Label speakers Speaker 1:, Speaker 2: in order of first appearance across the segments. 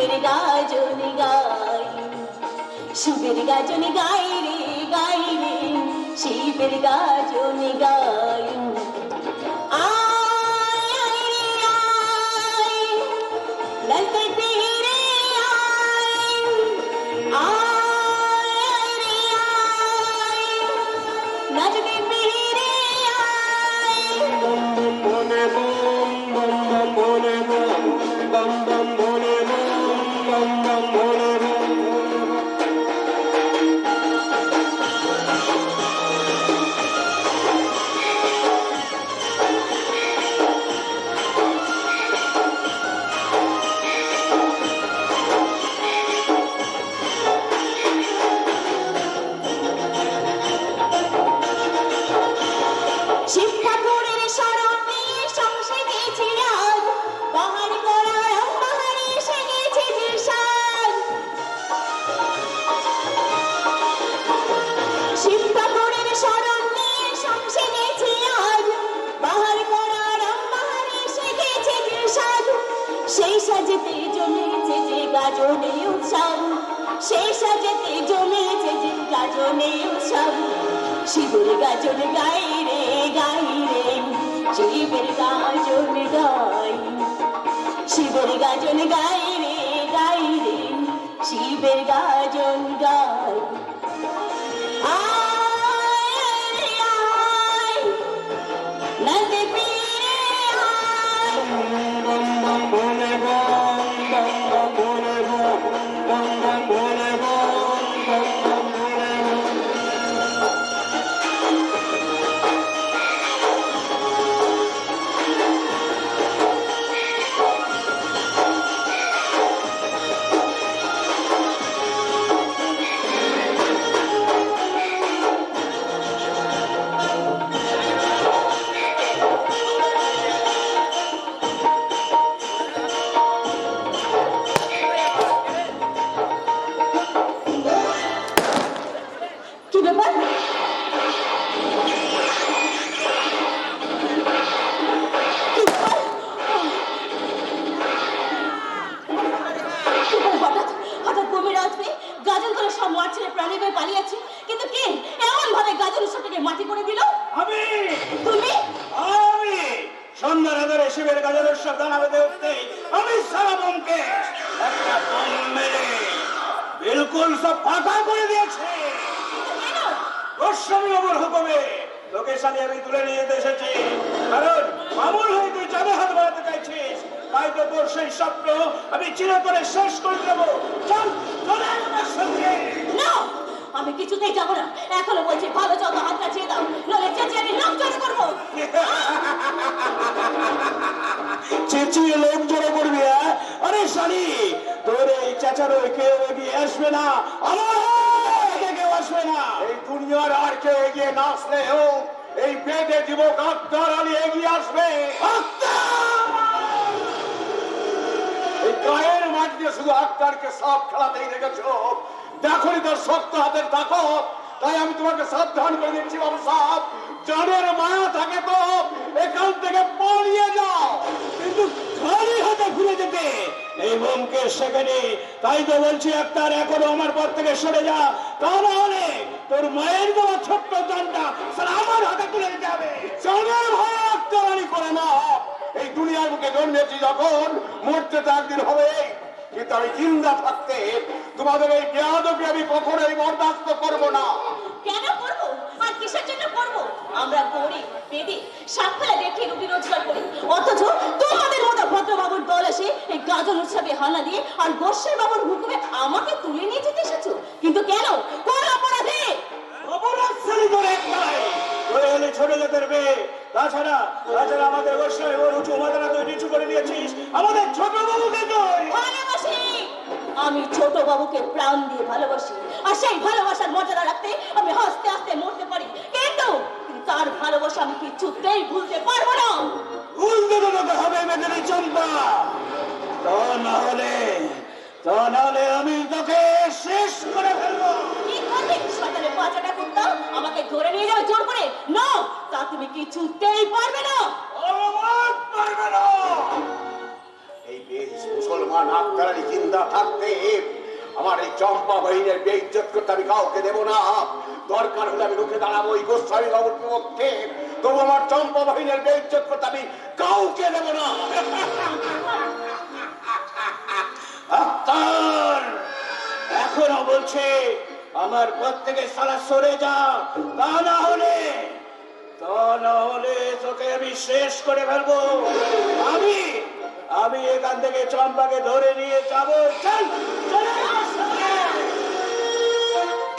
Speaker 1: শিবের গাজন গাই, শিবের গাজন গাই রে গাই রে, শিবের গাজন গাই। সেই সাজেতে জমেছে যে গাজনে উৎসব, সেই সাজেতে জমেছে যে গাজনে উৎসব। শিবের গাজন গাই রে গাই রে, শিবের গাজন গাই, শিবের গাজন গাই রে গাই রে, শিবের গাজন গাই।
Speaker 2: শিবের গাজনের উৎসব দানা বেঁধে উঠতেই আমি সারা বমকে একটা বম মেরে বিলকুল সব ফাঁকা করে দিয়েছে। গোস্বামী বাবুর হুকুমে তোকে সাথে আমি তুলে নিয়ে যেতে এসেছি, কারণ মামুল হয়ে তুই যাবে হাত বাড়াতে চাইছিস, তাই তো তোর সেই স্বপ্ন আমি চিরতরে শেষ করে দেবো। চল চলে আমার সঙ্গে।
Speaker 1: না, আমি কিছুতেই যাবো না। এখনো বলছি ভালো যত হাত কাছিয়ে দাও, নলে চেঁচিয়ে আমি লোক জড়ো করবো।
Speaker 2: চেঁচিয়ে লোক জড়ো করবি? আরে শালি, তোর এই চেঁচারো কেউ এগিয়ে আসবে না, আমার কেউ আসবে না। এই দুনিয়ার আর কেউ এগিয়ে না আসলেও এই বেদে যুবক আক্তার আলী এগিয়ে আসবে। এই গায়ের মাঠ দিয়ে শুধু আক্তারকে সাপ খেলাতেই রেখেছ, দেখনি তোর শক্ত হাতের তাকত। তাই আমি তোমাকে সাবধান করে দিচ্ছি বাবু সাহেব, জানের মায়া থাকে তো এখান থেকে পালিয়ে যাও, কিন্তু খালি হাতে ঘুরে যেতে এই বোমকে শেখেনি। তাই তো বলছি আক্তার, এখনো আমার পর থেকে সরে যা, তা না হলে তোর মায়ের দেওয়া ছোট্ট জানটা আমার হাতে তুলে দিতে হবে। জানের ভয় আক্তার আলী করে না। এই দুনিয়ার বুকে জন্মেছি যখন, মরতে তো একদিন হবে, কিন্তু আমি জিন্দা থাকতে তোমাদের এই বেয়াদবি আমি কখনোই বরদাস্ত করবো না।
Speaker 1: কেন করবো? আর কিসের জন্য করবো? আমরা গরিব বেদে সাতবেলা দেখে রুটি রোজগার করি, অথচ তোমাদের মতো ভদ্রবাবুর দল এসে এই গাজন উৎসবে হানা দিয়ে আর গোস্বামী বাবুর হুকুমে আমাকে তুলে নিয়ে যেতে এসেছো। কিন্তু কেন? কোন অপরাধে?
Speaker 2: অপরাধ শ্রেণী করে একটাই, ওই হলে ছোট জাতের মেয়ে। তাছাড়া আমাদের গোস্বামী ওর উঁচু মাথাটা তুই নিচু করে দিয়েছিস, আমাদের ছোট বাবুকে তুই
Speaker 1: ভালোবাসি। আমি ছোট বাবুকে প্রাণ দিয়ে ভালোবাসি, আর সেই ভালোবাসার মর্যাদা রাখতে আমি হাসতে হাসতে মরতে পারি, কিন্তু তার ভালোবাসা আমি কিছুতেই ভুলতে পারবো না।
Speaker 2: ভুলতে তোকে হবে মেদিনী চম্পা, তা না হলে আমি তোকে শেষ করে ফেলবো।
Speaker 1: কি করবে? সকালে বাচ্চাটা করতাম আমাকে ধরে নিয়ে যাও জোর করে? না, তা তুমি কিছুতেই পারবে না।
Speaker 2: পারবে না। এই বেশ মুসলমান আক্তার আলী জিন্দা থাকতে আমার এই চম্পা বাহিনীর বেইজ্জত করতে আমি কাউকে দেব না। দরকার হলে আমি রুখে দাঁড়াবো এই গোস্বামী বাবুর পক্ষে, তবু আমার চম্পা বাহিনীর বেইজ্জত করতে আমি কাউকে দেব না। আক্তার এখনো বলছে আমার পথ থেকে সালা সরে যা, তা না হলে তোকে আমি শেষ করে ফেলবো। আমি এখান থেকে চম্পাকে ধরে নিয়ে যাবো। চল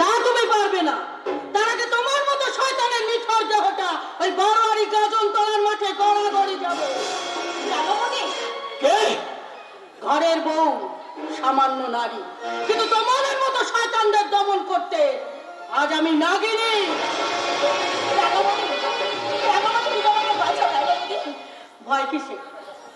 Speaker 1: তা তুমি পারবে না। তার আগে তোমার মতো শয়তানের নিথর দেহটা ওই বড়বাড়ি গাজন তলার মাঠে গড়াগড়ি যাবে।
Speaker 2: কে?
Speaker 1: ঘরের বউ, সামান্য নারী, কিন্তু তোমাদের মতো শয়তানদের দমন করতে আজ আমি নাগিনী। ভয় কিসে?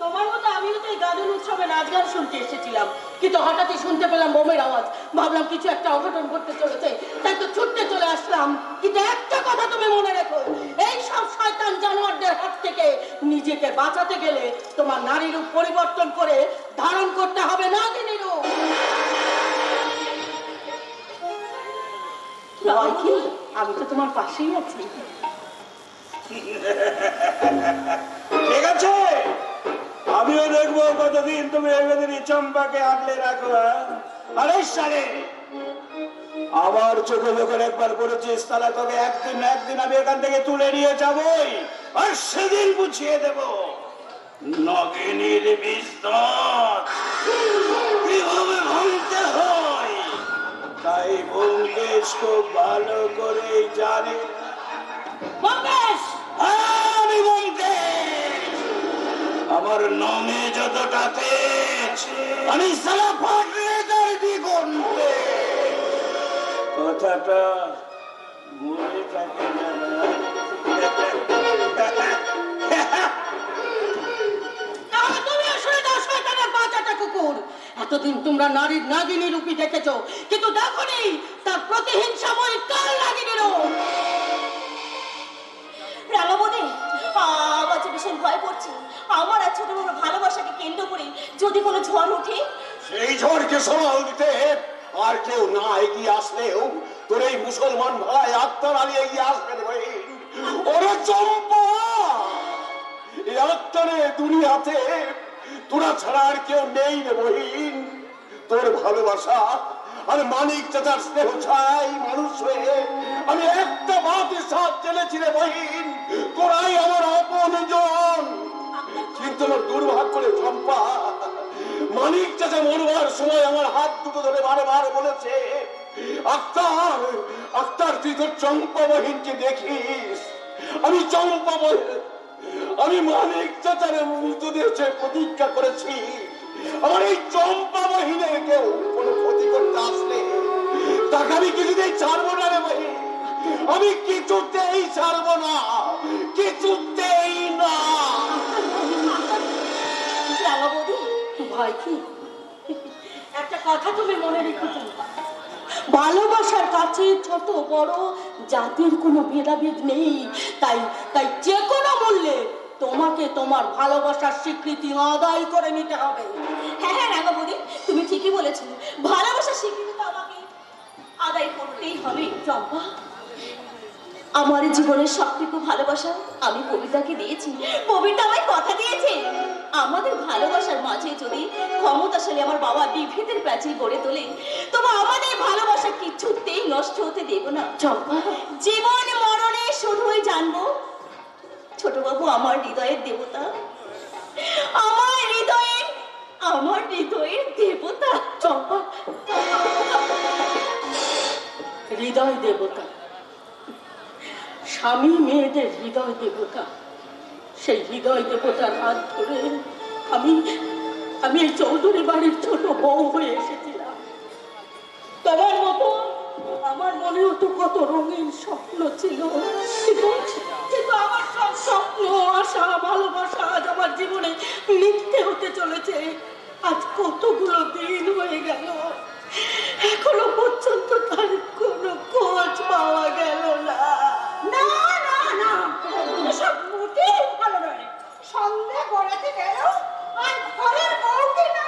Speaker 1: তোমার মতো আমিও তো এই গাজন উৎসবে নাচ গান শুনতে এসেছিলাম, কিন্তু হঠাৎই শুনতে পেলাম বোমের আওয়াজ। ভাবলাম কিছু একটা অঘটন ঘটতে চলেছে, তাই তো ছুটতে চলে আসলাম। কিন্তু একটা কথা তুমি মনে রেখো, এই সব শয়তান জানোয়ারদের হাত থেকে নিজেকে বাঁচাতে গেলে তোমার নারী রূপ পরিবর্তন করে ধারণ করতে হবে নাগিনী রূপ। আমি তো তোমার পাশেই আছি।
Speaker 2: ঠিক আছে, আমিও দেখবো কতদিন তুমি এমনি চম্পাকে আগলে রাখো। আরে সারে, আমার চোখে যখন একবার করেছিস তাহলে তোকে একদিন না একদিন আমি এখান থেকে তুলে নিয়ে যাবই, আর সেদিন বুঝিয়ে দেব নগিনীর বিস্তার কিভাবে ভাঙতে হয়। তাই ব্যোমকেশ খুব ভালো করে জানে। আমি ব্যোমকেশ, আমার নমে যতটা তেজ, আমি সালা ফাটলে তার দ্বিগুণে। কথাটা মনে থাকে না?
Speaker 1: কুকুর, এতদিন তোমরা নারীর নাগিনী রূপী দেখেছো, কিন্তু দেখোনি তার প্রতিহিংসাময় কাল নাগিনী রূপ। রামাবতী, আমার যে ভীষণ ভয় করছে। আমার আর ছোট বড় ভালোবাসাকে কেন্দ্র করে যদি কোনো ঝড় ওঠে,
Speaker 2: সেই ঝড়কে সামাল দিতে আর কেউ না এগিয়ে আসলেও তোর এই মুসলমান ভাই আক্তার আলী এগিয়ে আসবেন। ওরে চম্পা, এই আক্তারে দুনিয়াতে তোরা ছাড়া আর কেউ নেই রে বহিন। তোর ভালোবাসা আর মানিক চাচার স্নেহ ছাই মানুষ হয়ে আমি একটা বাতের সাথ জেনেছি রে বহিন, তোরাই আমার আপন জন। কিন্তু আমার দুর্ভাগ্য রে চম্পা, মানিক চাচা মরবার সময় আমার হাত দুটো ধরে বারে বারে বলেছে, আক্তার আক্তার তুই তোর চম্পা বহিনকে দেখিস। আমি চম্পা বহিন, আমি মানিক চাচার মৃতদেহ প্রতিজ্ঞা করেছি, আমার এই চম্পা বহিনের কেউ কোনো ক্ষতি করতে আসলে তাকে আমি কিছুতেই ছাড়বো না রে বহিন। আমি কিছুতেই ছাড়বো না, কিছুতেই না।
Speaker 1: ভয় কি? একটা কথা তুমি মনে রেখো, ভালোবাসার কাছে ছোট বড় জাতির কোনো ভেদাভেদ নেই। তাই তাই যে কোনো মূল্যে তোমাকে তোমার ভালোবাসার স্বীকৃতি আদায় করে নিতে হবে। হ্যাঁ হ্যাঁ রাঙাবতী, তুমি ঠিকই বলেছো, ভালোবাসার স্বীকৃতি তো আমাকে আদায় করতেই হবে। চম্পা, আমার জীবনের সবটুকু ভালোবাসা আমি কবিতাকে দিয়েছি। কবিতা আমায় কথা দিয়েছে, আমাদের ভালোবাসার মাঝে যদি ক্ষমতাশালী আমার বাবা বিভেদের প্রাচীর গড়ে তোলে, তবে আমাদের ভালোবাসা কিছুতেই নষ্ট হতে দেব না। চম্পা, জীবন মরণে শুধুই জানবো ছোট বাবু আমার হৃদয়ের দেবতা, আমার হৃদয়ের দেবতা। চম্পা, হৃদয় দেবতা, স্বামী মেয়েদের হৃদয় দেবতা, সেই হৃদয় দেবতার হাত ধরে আমি এই চৌধুরী বাড়ির ছোট বউ হয়ে এসেছিলাম। তোমার মতো আমার মনেও তো কত রঙিন স্বপ্ন ছিল, কিন্তু আমার সব স্বপ্ন, আশা, ভালোবাসা আজ আমার জীবনে মিথ্যে হতে চলেছে। আজ কতগুলো দিন হয়ে গেল, এখনো পর্যন্ত তার কোনো খোঁজ পাওয়া গেল না।
Speaker 3: না না না, এসব মোটেই ভালো নয়। সন্দেহ করাতে গেল আর ঘরের বউকে না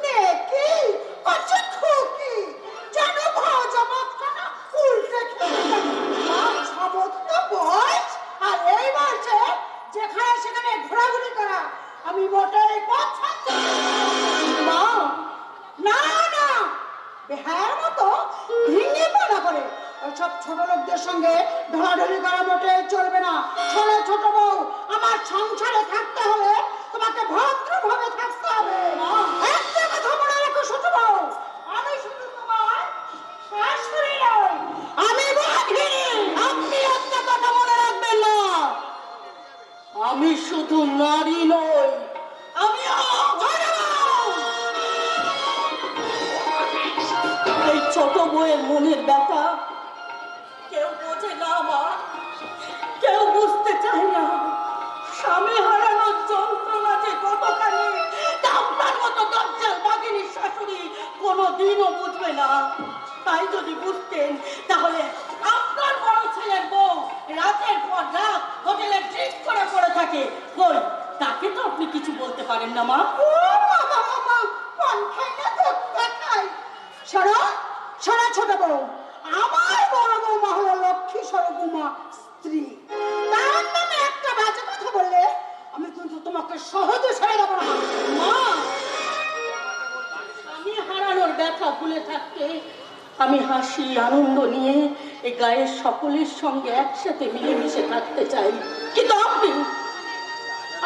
Speaker 3: নেকি করছে খুকি যেন ভাজা মাছখানা উল্টে খেয়ে সাবত তো বয়স আর এই বয়সে যেখানে সেখানে ঘোরাঘুরি করা আমি মোটেই পছন্দ
Speaker 1: মা
Speaker 3: না না বেহার মতো ভেঙে পড়া করে ওইসব ছোট লোকদের সঙ্গে ঢলাঢলি করা মোটেই চলবে না। শোনো ছোট বউ, আমার সংসারে থাকতে হলে তোমাকে ভদ্রভাবে থাকতে হবে। একটা কথা মনে রাখো ছোট বউ, আমি শুধু তোমার শাশুড়ি নই, আমি বাঘিনী।
Speaker 1: আপনি একটা কথা মনে রাখবেন না, আমি শুধু নারী নই, আমিও ঘরে বউ। এই ছোট বউয়ের মনের ব্যথা কেউ বোঝে না মা, কেউ বুঝতে চায় না। স্বামী হারানোর যন্ত্রণা যে কতখানি তা আপনার মতো দরজার বাঘিনীর শাশুড়ি কোনোদিনও বুঝবে না। তাই যদি বুঝতেন তাহলে আপনার বড় ছেলের বউ রাতের পর রাত হোটেলে ড্রিঙ্ক করে পড়ে থাকে, কই তাকে তো আপনি কিছু বলতে পারেন না মা।
Speaker 3: ও বাবা বাবা, কোন খাইলে দুধ খাই। শোনো শোনো ছোট বউ, আমার বড় বৌমা হলো লক্ষ্মী সরগুমা স্ত্রী। তার নামে একটা বাজে কথা বললে আমি কিন্তু তোমাকে সহজে ছেড়ে দেবো না।
Speaker 1: মা, আমি হারানোর ব্যথা ভুলে থাকতে আমি হাসি আনন্দ নিয়ে এই গায়ের সকলের সঙ্গে একসাথে মিলেমিশে থাকতে চাই, কিন্তু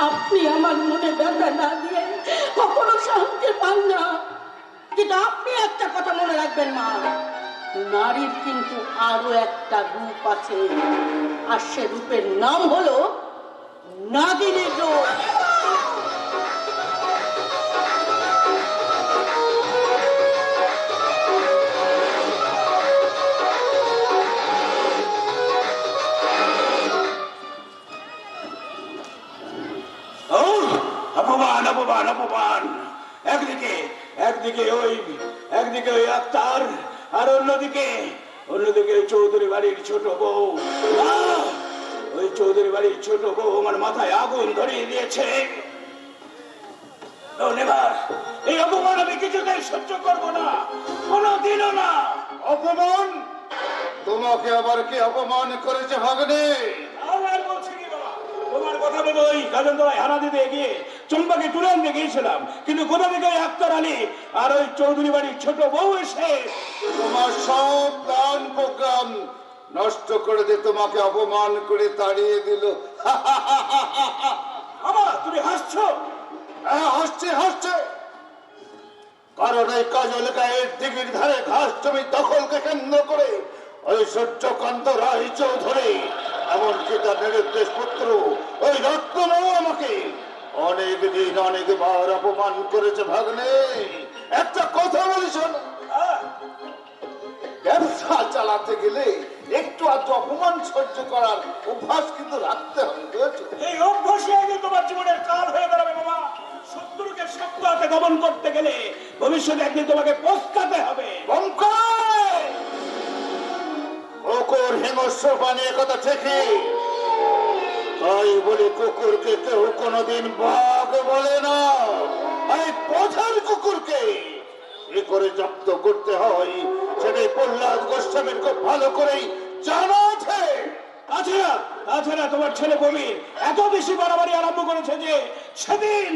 Speaker 1: আপনি আমার মনে ব্যথা না দিয়ে কখনো শান্তি পান না। কিন্তু আপনি একটা কথা মনে রাখবেন মা, নারীর কিন্তু আরো একটা রূপ আছে, আর সে রূপের নাম হলো নাগিনীর রূপ।
Speaker 2: অপমান অপমান অপমান। একদিকে একদিকে ওই আক্তার, আর অন্যদিকে চৌধুরী বাড়ির ছোট বউ। ওই চৌধুরী বাড়ির ছোট বউ আমার মাথায় আগুন ধরিয়ে দিয়েছে। এই অপমান আমি কিছুতেই সহ্য করবো না, কোনোদিনও না।
Speaker 4: অপমান? তোমাকে আবার কে অপমান করেছে ভাগ্নে?
Speaker 2: আর বলছি কি বাবা, তোমার কথা বলে ওই গাজনতলায় হানা দিতে গিয়ে চম্পাকে তুলে আনতে গিয়েছিলাম, কিন্তু কোথা থেকে ওই আক্তার আলী আর ওই চৌধুরী বাড়ির ছোট বউ এসে
Speaker 4: তোমার সব প্ল্যান প্রোগ্রাম নষ্ট করে দিয়ে তোমাকে অপমান করে তাড়িয়ে দিল।
Speaker 2: বাবা তুমি হাসছো?
Speaker 4: হ্যাঁ হাসছে, কারণ এই কাজল গায়ের দিঘির ধারে ঘাস জমি দখলকে কেন্দ্র করে ওই সূর্যকান্ত রায় চৌধুরী, এমনকি তার নিরুদ্দেশ পুত্র ওই রত্নও আমাকে অনেকদিন অনেকবার অপমান করেছে ভাগ্নে। একটা কথা বলিস না, ব্যবসা চালাতে গেলে একটু আধটু অপমান সহ্য করার অভ্যাস কিন্তু রাখতে হবে, বুঝেছো?
Speaker 2: এই অভ্যাসই আগে তোমার জীবনের কাল হয়ে দাঁড়াবে বাবা। শত্রুকে শক্ত হাতে দমন করতে গেলে ভবিষ্যতে একদিন তোমাকে পস্তাতে হবে।
Speaker 4: কুকুর হিংস্র বানিয়ে কথা ঠিকই, তাই বলে কুকুরকে কেউ কোনোদিন বাঘ বলে না। এই পথের কুকুরকে কি করে জব্দ করতে হয় সেটাই প্রহ্লাদ গোস্বামীর খুব ভালো করেই জানা আছে।
Speaker 2: তাছাড়া তোমার ছেলে কবির এত বেশি বাড়াবাড়ি আরম্ভ করেছে যে সেদিন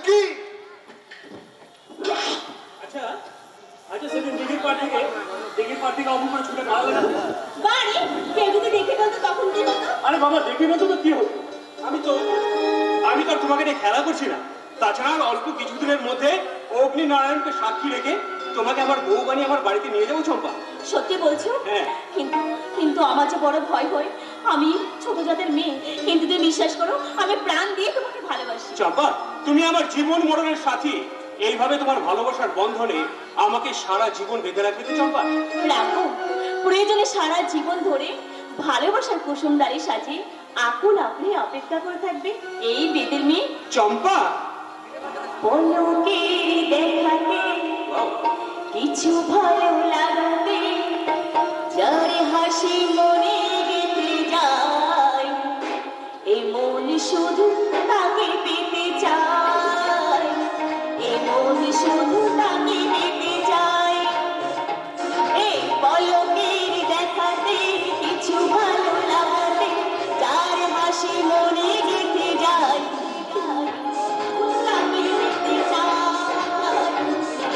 Speaker 4: কি?
Speaker 5: আচ্ছা সেদিন দিঘির পাড় থেকে অমন করে ছুটে পাওয়া গেল।
Speaker 1: বাড়ি কেউ যদি দেখে ফেলতো তখন কি হতো?
Speaker 5: আরে বাবা দেখে ফেলতো তো কি হতো? আমি তো আর তোমাকে নিয়ে খেলা করছি না। তাছাড়া অল্প কিছুদিনের মধ্যে অগ্নি নারায়ণকে সাক্ষী রেখে তোমাকে আমার বউ বানিয়ে আমার বাড়িতে নিয়ে যাবো চম্পা।
Speaker 1: সত্যি বলছো?
Speaker 5: হ্যাঁ।
Speaker 1: কিন্তু আমার যে বড় ভয় হয়, আমি ছোট জাতের মেয়ে, কিন্তু তুমি বিশ্বাস করো আমি প্রাণ দিয়ে তোমাকে ভালোবাসি।
Speaker 5: চম্পা তুমি আমার জীবন মরণের সাথী, এইভাবে তোমার ভালোবাসার বন্ধনে আমাকে সারা জীবন বেঁধে রাখবে তো চম্পা?
Speaker 1: রাখো, প্রয়োজনে সারা জীবন ধরে ভালোবাসার কুসুমদারি সাজিয়ে আকুল আপনি অপেক্ষা করে থাকবে এই বেদের মেয়ে
Speaker 5: চম্পা।
Speaker 1: পলকে দেখাতে কিছু ভালো লাগতে, যার হাসি মনে গেতে যায়, এই মন শুধু তাকে পেতে চায়। শুধু তাকে পেতে চাই। এই পলকের দেখাতে কিছু ভালো লাগাতে যার হাসি মনে গেঁথে যায়, তাকে পেতে চাই।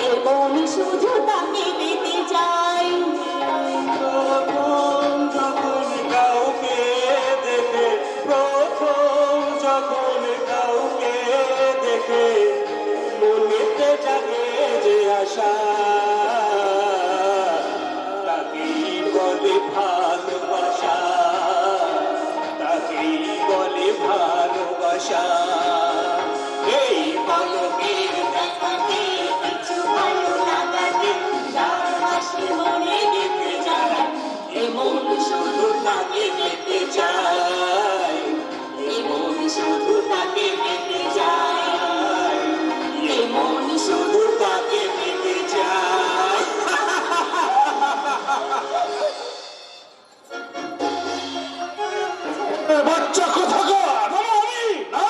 Speaker 1: এ মন শুধু তাকে পেতে চাই।
Speaker 5: প্রথম যখন কাউকে দেখে, প্রথম যখন কাউকে দেখে মনেতে জাগে যে আশা, তাকেই বলে ভালোবাসা, তাকেই বলে ভালোবাসা। এই পলকের
Speaker 1: দেখাতে কিছু ভালো লাগাতে যার হাসি মনে গেঁথে যায়, এ মন শুধু তাকে পেতে চাই। এ মন শুধু তাকে পেতে চাই। এ মন শুধু তাকে পেতে চাই।
Speaker 4: বাচ্চা কোথাকার! না!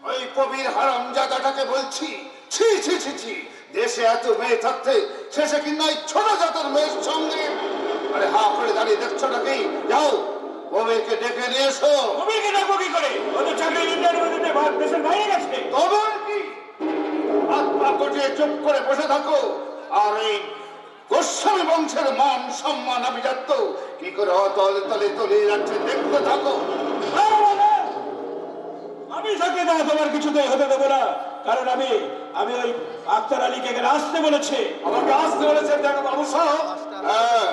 Speaker 4: ওই কবির হারামজাদাটাকে বলছি, ছি ছি ছি ছি, দেশে এত মেয়ে থাকতে শেষে কিনা এই ছোট জাতের মেয়ের সঙ্গে। আরে হা করে দাঁড়িয়ে দেখছো নাকি? যাও কবিকে ডেকে নিয়ে এসো।
Speaker 5: কবিকে ডাকবো কি করে? ও তো চাকরি ইন্টারভিউ দিতে দেশের বাইরে গেছে।
Speaker 4: তবে আর কি, হাত পা কটিয়ে চুপ করে বসে থাকো। আর এই গোস্বামী বংশের মান সম্মান আভিজাত্য কি করে অতলে তলে তলিয়ে যাচ্ছে দেখতে থাকো।
Speaker 5: আমি থাকলে না তোমার কিছুতেই হতে দেবো না, কারণ আমি ওই আক্তার আলীকে এখানে আসতে বলেছে।
Speaker 2: আমাকে আসতে বলেছেন দেখো বাবু সাহেব।
Speaker 4: হ্যাঁ,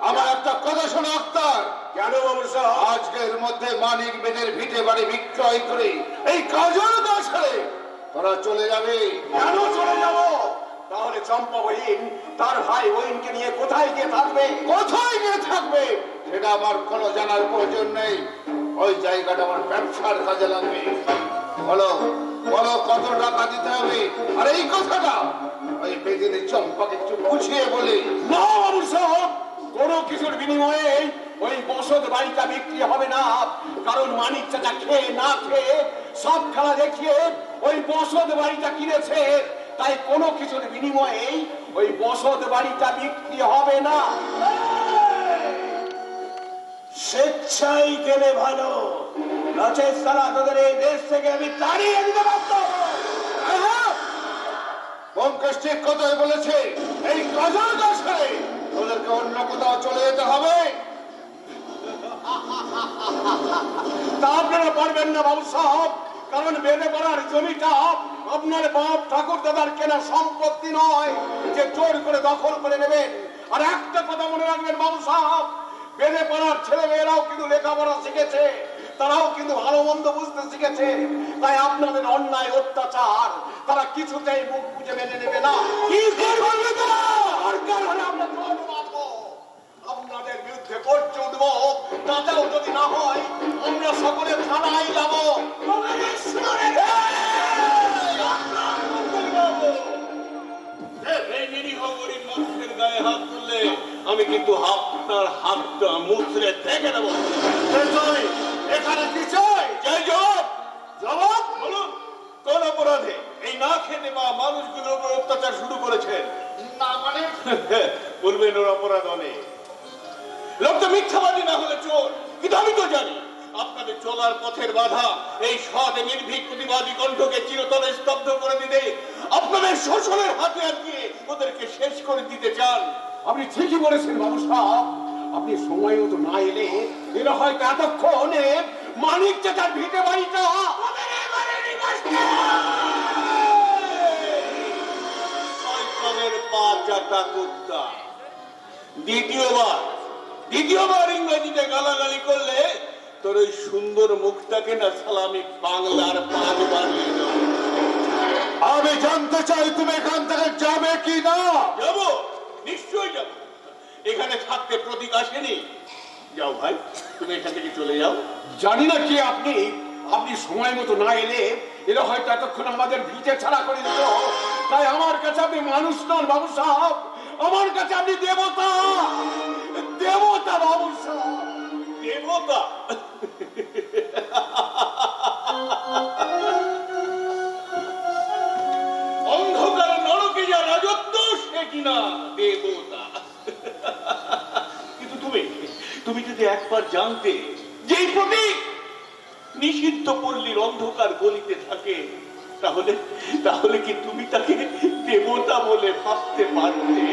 Speaker 4: আমার একটা কথা শোনো আক্তার।
Speaker 2: কেন বাবু সাহেব?
Speaker 4: আজকের মধ্যে মানিক বেদের ভিটে বাড়ি বিক্রয় করে এই কাজল দাসে তোরা চলে যাবে।
Speaker 2: কেন চলে যাব? তাহলে চম্পা বহিন তার ভাই বহিনকে নিয়ে কোথায় গিয়ে থাকবে?
Speaker 4: কোথায় গিয়ে থাকবে সেটা আমার কোনো জানার প্রয়োজন নেই। ওই জায়গাটা আমার ব্যবসার কাজে লাগবে। বলো বলো কত টাকা দিতে হবে? আর এই কথাটা ওই বেদিনী চম্পাকে একটু বুঝিয়ে বলি।
Speaker 2: না বাবু সাহেব, কোনো কিছুর বিনিময়ে ওই বসত বাড়িটা বিক্রি হবে না। কারণ মানিক চাচা খেয়ে না খেয়ে সব খেলা দেখিয়ে ওই বসত বাড়িটা কিনেছে। তাই কোনো কিছুর বিনিময়ে ওই বসত বাড়িটা বিক্রি হবে না।
Speaker 5: স্বেচ্ছায় গেলে ভালো, নচেত সালা তোদের এই দেশ থেকে আমি তাড়িয়ে দিতে পারতাম।
Speaker 4: পঙ্কজ ঠিক কথাই বলেছে। এই কাজল দাসে ওদেরকে অন্য কোথাও চলে যেতে হবে।
Speaker 2: তা আপনারা পারবেন না বাবু সাহেব, কারণ বেঁধে পড়ার জমিটা আপনার বাপ ঠাকুর দাদার কেনা সম্পত্তি নয় যে জোর করে দখল করে নেবেন। আর একটা কথা মনে রাখবেন বাবু সাহেব, বেঁধে পড়ার ছেলে মেয়েরাও কিন্তু লেখাপড়া শিখেছে, তারাও কিন্তু ভালো মন্দ বুঝতে শিখেছে। তাই আপনাদের অন্যায় অত্যাচার তারা কিছুতেই মুখ বুঝে মেনে নেবে না। কি করবে তারা? দরকার হলে আমরা জোর বাঁধবো, আপনাদের বিরুদ্ধে করছে উঠবো। তাতেও যদি না হয় আমরা সকলে থানায় যাবো।
Speaker 6: এই নিরীহ গরিব মানুষের গায়ে হাত তুললে আমি কিন্তু আপনার হাতটা মুচড়ে দেখে দেবো।
Speaker 4: এখানে কি চাই?
Speaker 6: জয় জবাব। জবাব বলুন, কোন অপরাধে এই না খেতে বা মানুষগুলোর উপর অত্যাচার শুরু করেছেন?
Speaker 4: না মানে
Speaker 6: বলবেন ওর অপরাধ অনেক। লোকটা মিথ্যাবাদী না হলে চোর, কিন্তু আমি তো জানি আপনাদের চলার পথের বাধা এই সৎ নির্ভীক প্রতিবাদী কণ্ঠকে চিরতরে স্তব্ধ করে দিতে আপনাদের শোষণের হাতে দিয়ে ওদেরকে শেষ করে দিতে চান।
Speaker 2: আপনি ঠিকই বলেছেন বাবু সাহেব। আপনি সময় মতো না এলে এরা হয়তো এতক্ষণে মানিক চাচার ভিটে বাড়িটা
Speaker 6: শয়তানের পা চাটা কুত্তা। দ্বিতীয়বার ইংরেজিতে গালাগালি করলে তোর ওই সুন্দর মুখটাকে না সালামি বাংলার পাঁচ বানিয়ে দেবো।
Speaker 4: আমি জানতে চাই তুমি এখান থেকে যাবে কি না?
Speaker 6: যাবো, নিশ্চয়ই যাবো। এখানে থাকতে প্রতীক আসেনি। যাও ভাই, তুমি এখান থেকে চলে যাও।
Speaker 2: জানি না কি আপনি আপনি সময় মতো না এলে এরা হয়তো এতক্ষণ আমাদের ভিটে ছাড়া করে দিত। তাই আমার কাছে আপনি মানুষ নন বাবু সাহেব, আমার কাছে আপনি দেবতা। দেবতা বাবু সাহেব,
Speaker 6: দেবতা। রাজত্ব সে কিনা দেবতা। কিন্তু তুমি তুমি যদি একবার জানতে যে এই প্রতীক নিষিদ্ধ পল্লীর অন্ধকার গলিতে থাকে, তাহলে তাহলে কি তুমি তাকে দেবতা বলে ভাবতে পারতে?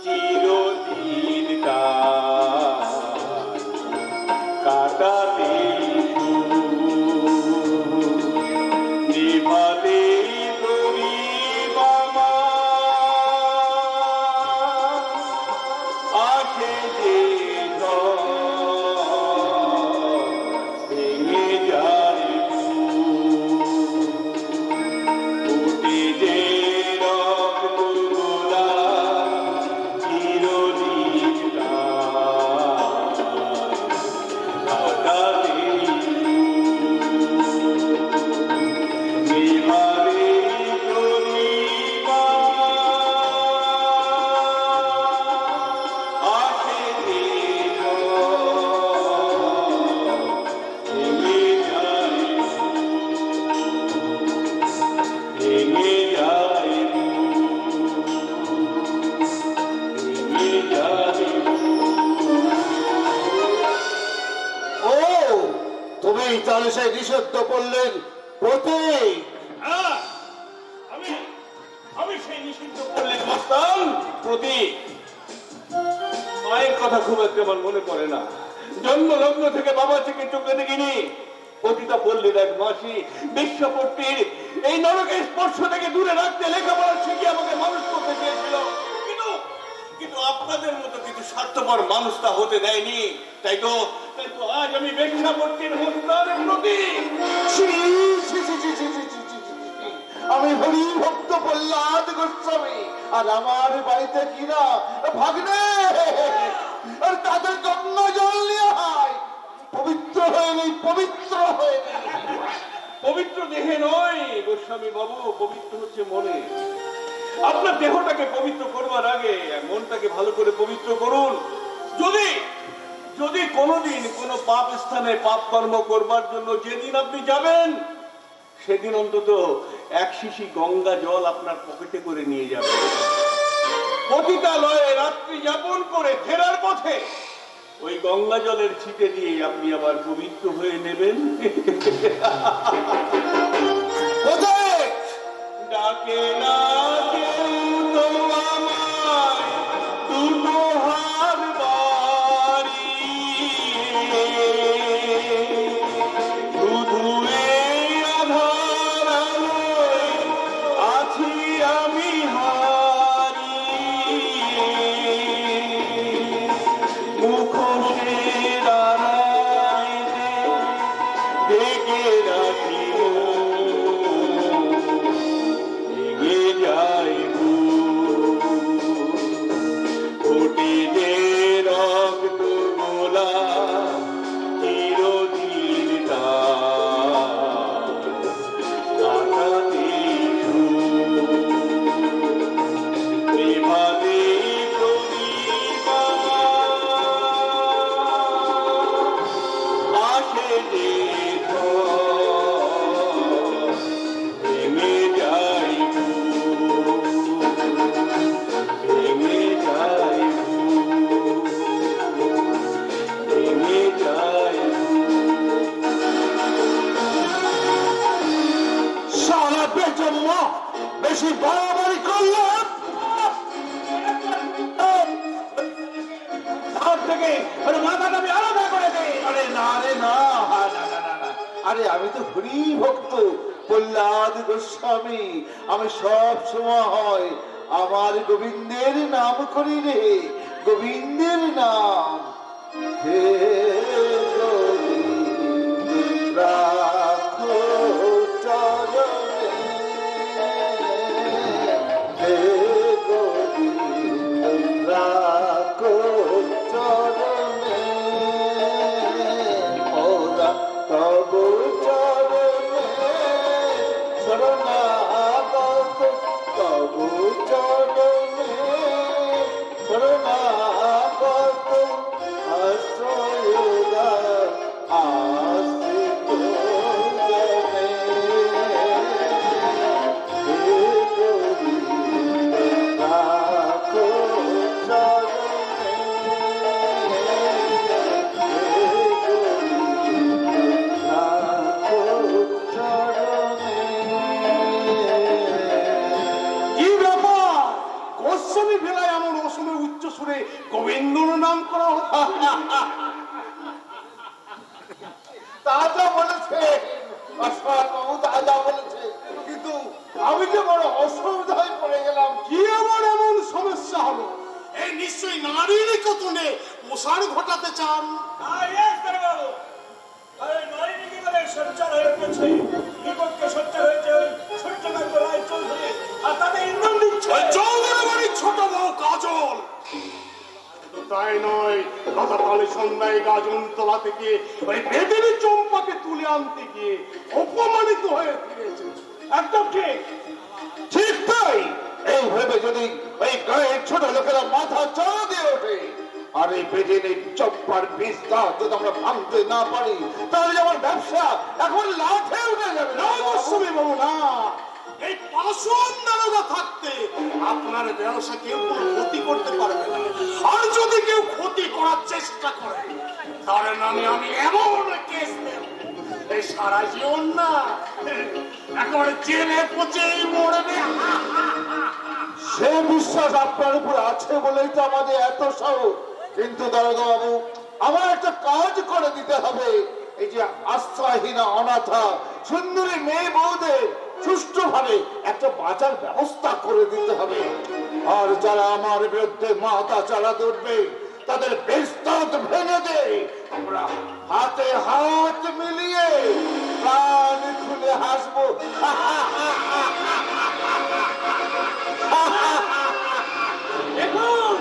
Speaker 6: চিরদিন কাটাতে নিভাতে তুমি বাবা আসে যে ভেঙে যায় ফুটে যে রক্তগোলা চিরদিন কাটাতে নিভাতে তুমি আসে যে ভেঙে যায় ভেঙে যায়।
Speaker 4: ও তুমি তাহলে সেই নিষিদ্ধ পল্লীর প্রতীক।
Speaker 6: হ্যাঁ, আমি আমি সেই নিষিদ্ধ পল্লীর মস্তান প্রতীক। মায়ের কথা খুব একটা আমার মনে পড়ে না। জন্ম লগ্ন থেকে বাবা থেকে চোখে দেখিনি। পতিতা পল্লীর এক মাসি বিশ্বপট্টির এই নরকের স্পর্শ থেকে দূরে রাখতে লেখাপড়া শিখিয়ে আমাকে মানুষ করতে চেয়েছিল, কিন্তু কিন্তু আপনাদের মতো কিছু স্বার্থপর মানুষ তা হতে দেয়নি। তাই তো আজ আমি বেশ্যাপট্টির মস্তানের প্রতীক।
Speaker 4: ছি, ছি, ছি, ছি, ছি, ছি, ছি, ছি, ছি, ছি। আমি হরি ভক্ত প্রহ্লাদ গোস্বামী, আর আমার বাড়িতে কিনা ভাগ্নে আর তাদের গঙ্গা জল নিয়ে হয় পবিত্র হয়ে নেই, পবিত্র হয়ে নেই।
Speaker 6: পবিত্র দেহে নয় গোস্বামী বাবু, পবিত্র হচ্ছে মনে। আপনার দেহটাকে পবিত্র করবার আগে মনটাকে ভালো করে পবিত্র করুন। যদি যদি কোনোদিন কোনো পাপ স্থানে পাপ কর্ম করবার জন্য যেদিন আপনি যাবেন, সেদিন অন্তত এক শিশি গঙ্গা জল আপনার পকেটে করে নিয়ে যাবেন। পতিতালয়ে রাত্রি যাপন করে ফেরার পথে ওই গঙ্গা জলের ছিটে দিয়ে আপনি আবার পবিত্র হয়ে নেবেন।
Speaker 4: কোথায়
Speaker 6: ডাকে না কেউ তো আমায় দুটো হাত বাড়ি, শুধু এই আধার আলোয় আছি আমি হারি। মুখোশের আড়ালে ডেকে রাখিব, ভেঙে যায় ফুটে যে রক্ত গোলা চিরদিন কাটাতে নেভাতে প্রদীপ আসে যে ভেঙে যায় ভেঙে যায় ভেঙে যায়।
Speaker 4: সারা বেজন্ম বেশি বাড়াবাড়ি করলাম।
Speaker 6: তার থেকে মাথাটা আমি আলাদা করে দেই।
Speaker 4: আরে না রে না, না, না, না, না। আরে আমি তো হরি ভক্ত প্রহ্লাদ গোস্বামী, আমি সব সময় আমার গোবিন্দের নাম করি রে, গোবিন্দের নাম। হে গোবিন্দ রাখো চরণে, হে গোবিন্দ রাখো চরণে, মোরা তব চরণে শরণাগত, তব চরণে শরণাগত। তা যা বলেছে আসফাক বাবু, তা যা বলেছে, কিন্তু আমি যে বড় অসুবিধায় পড়ে গেলাম।
Speaker 2: কি আমার এমন সমস্যা হলো?
Speaker 4: এই নিশ্চয়ই নারীর কতনে প্রসার ঘটাতে চান।
Speaker 2: ছোট বউ কাজল, তাই নয়, গতকাল সন্ধ্যায় গাজনতলা থেকে ওই বেদিনী চম্পাকে তুলে আনতে গিয়ে অপমানিত হয়ে ফিরেছে। একদম ঠিক।
Speaker 4: ঠিক তাই। এই ভেবে যদি এই গায়ের ছোট লোকেরা মাথা চড়া দিয়ে ওঠে আর এই বেদিনী চম্পার বিস্তার যদি আমরা ভাঙতে না পারি, তাহলে আমার ব্যবসা এখন লাঠে উঠে যাবে।
Speaker 2: না গোস্বামী বাবু, না। এই পাষাণ দারোগা থাকতে আপনার ব্যবসা কেউ কোনো ক্ষতি করতে পারবে না। আর যদি কেউ ক্ষতি করার চেষ্টা করে, তার নামে আমি এমন কেস দেব, এই সারা জীবন না একেবারে জেলে পচেই মরবে।
Speaker 4: সে বিশ্বাস আপনার উপর আছে বলেই তো আমাদের এত সাহস। কিন্তু দারোগা বাবু, আমার একটা কাজ করে দিতে হবে। এই যে আশ্রয়হীনা অনাথা সুন্দরী মেয়ে বউদের সুষ্ঠুভাবে একটা বাঁচার ব্যবস্থা করে দিতে হবে। আর যারা আমার বিরুদ্ধে মাথা চালাতে উঠবে, তাদের বেস্তাত ভেঙে দে আমরা হাতে হাত মিলিয়ে প্রাণ খুলে হাসবো।
Speaker 5: দেখুন,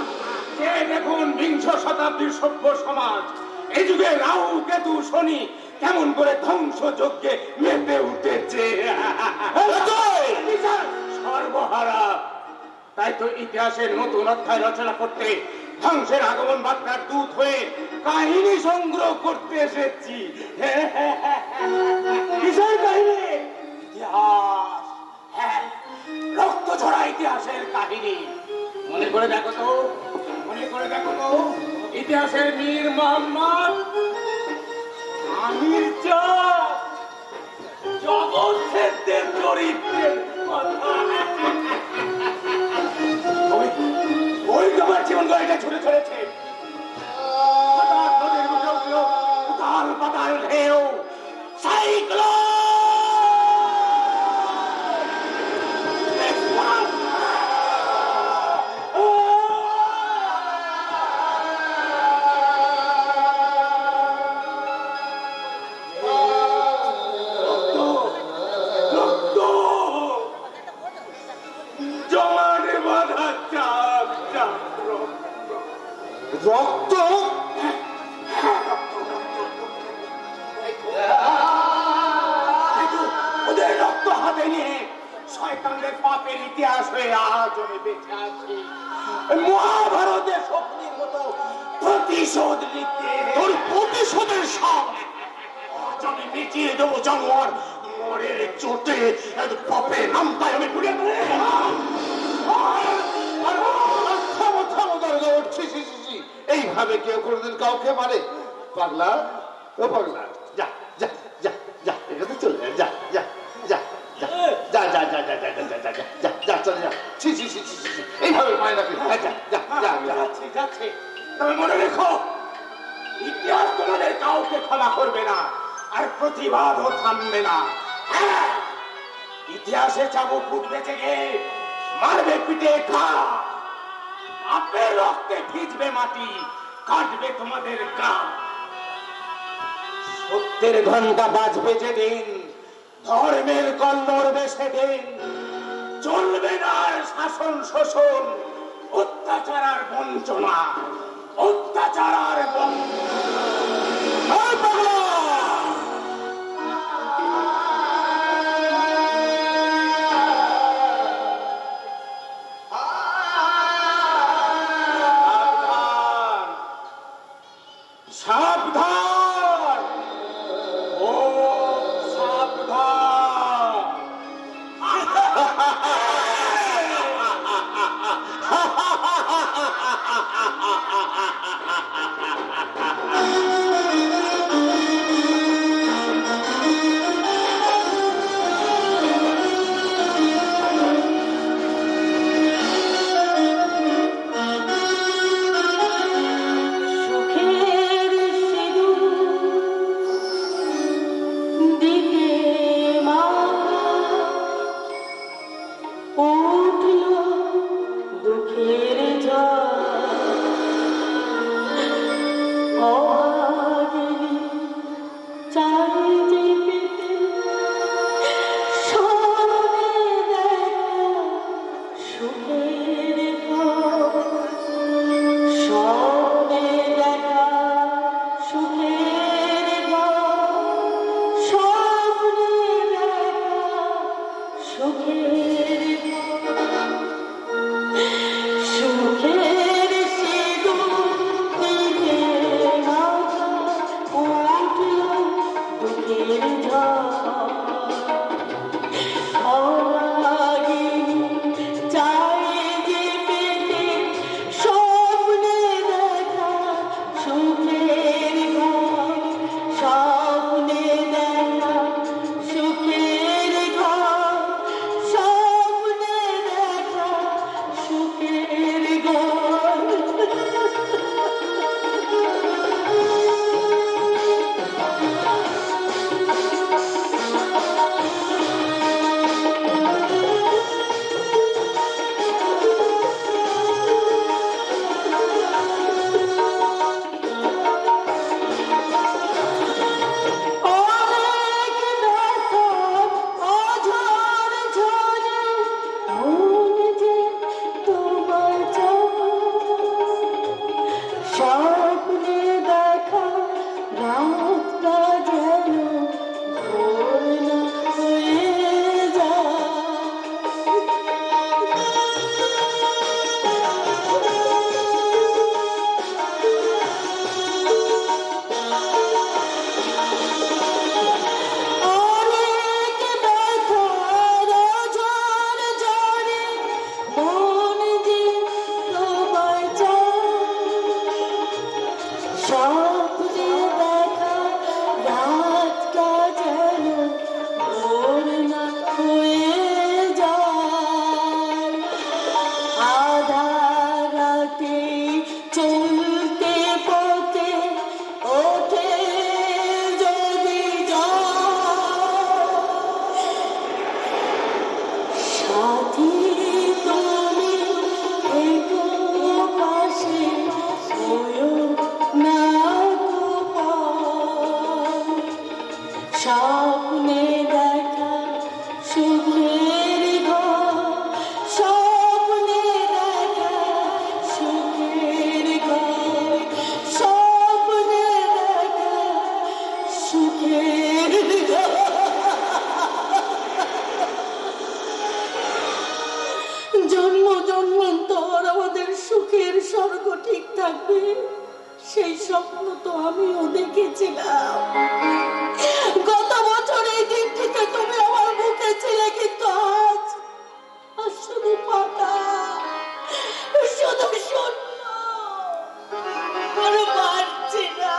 Speaker 5: দেখুন বিংশ শতাব্দীর সভ্য সমাজ, এই যুগে রাহু কেতু শনি কেমন করে ধ্বংস যজ্ঞে মেতে উঠেছে। সর্বহারা। তাই তো ইতিহাসের নতুন অধ্যায় রচনা করতে, ধ্বংসের আগমন বার্তার দূত হয়ে কাহিনী সংগ্রহ করতে এসেছি। কিসের কাহিনী? ইতিহাস। হ্যাঁ, রক্ত ঝরা ইতিহাসের কাহিনী। মনে করে দেখো তো, মনে করে দেখো তো, ইতিহাসের মীর মোহাম্মদ, আমির চাঁদ, জগৎক্ষেত্রের চরিত্রের কথা। ওই তোমার জীবন গড়াইটা ছুটে চলেছে। নদীর মুখে উঠল উতাল পাতাল ঢেউ, সাইক্লোন।
Speaker 4: রক্ত
Speaker 5: ওদের রক্ত হাতে নিয়ে শয়তানদের পাপের ইতিহাস হয়ে আজ আমি বেঁচে আছি। মহাভারতের শক্তির মতো প্রতিশোধ নিতে।
Speaker 2: তোর প্রতিশোধের সাপ
Speaker 5: আজ আমি মিটিয়ে দেবো জানোয়ার। মরের চোটে পাপের নামটাই আমি ঘুরে
Speaker 4: এইভাবে কেউ কোনোদিন কাউকে মারে? পাগলা, ও পাগলা, যা যা যা যা, এখানে চলে যা যা যা যা যা যা যা যা যা যা যা যা যা চলে যা। ছি ছি ছি ছি ছি, এইভাবে মায় নাকি? যা যা যা যা।
Speaker 5: যাচ্ছে যাচ্ছে। তবে মনে রেখো, ইতিহাস তোমাদের কাউকে ক্ষমা করবে না, আর প্রতিবাদও থামবে না। হ্যাঁ, ইতিহাসে চাবুক ফুটবে থেকে মারবে পিঠে ঘা, আপের রক্তে ভিজবে মাটি, কাটবে তোমাদের গা। সত্যের ঘন্টা বাজবে যেদিন, ধর্মের কল্লোড়বে সেদিন। চলবে না আর শাসন শোষণ, অত্যাচার আর বঞ্চনা, অত্যাচার আর বঞ্চনা। সাবধান, ও সাবধান।
Speaker 1: সুখের স্বপ্নে দেখা রাতটা যেন ভোর না হয়ে যায়। আধা রাতে চলতে পথে ওঠে যদি সাথী তুমি একটু পাশে হয়েও না গোপন। স্বপ্নে দেখা সুখের ঘর, স্বপ্নে দেখা সুখের ঘর, স্বপ্নে দেখা সুখের ঘর। জন্ম জন্মান্তর আমাদের সুখের স্বর্গ ঠিক থাকবে, সেই স্বপ্ন তো আমিও দেখেছিলাম। গত বছর এই দিনটিতে তুমি আমার বুকে ছিলে, কিন্তু আজ আজ শুধু ফাঁকা, শুধু শূন্য। আর পারছি না।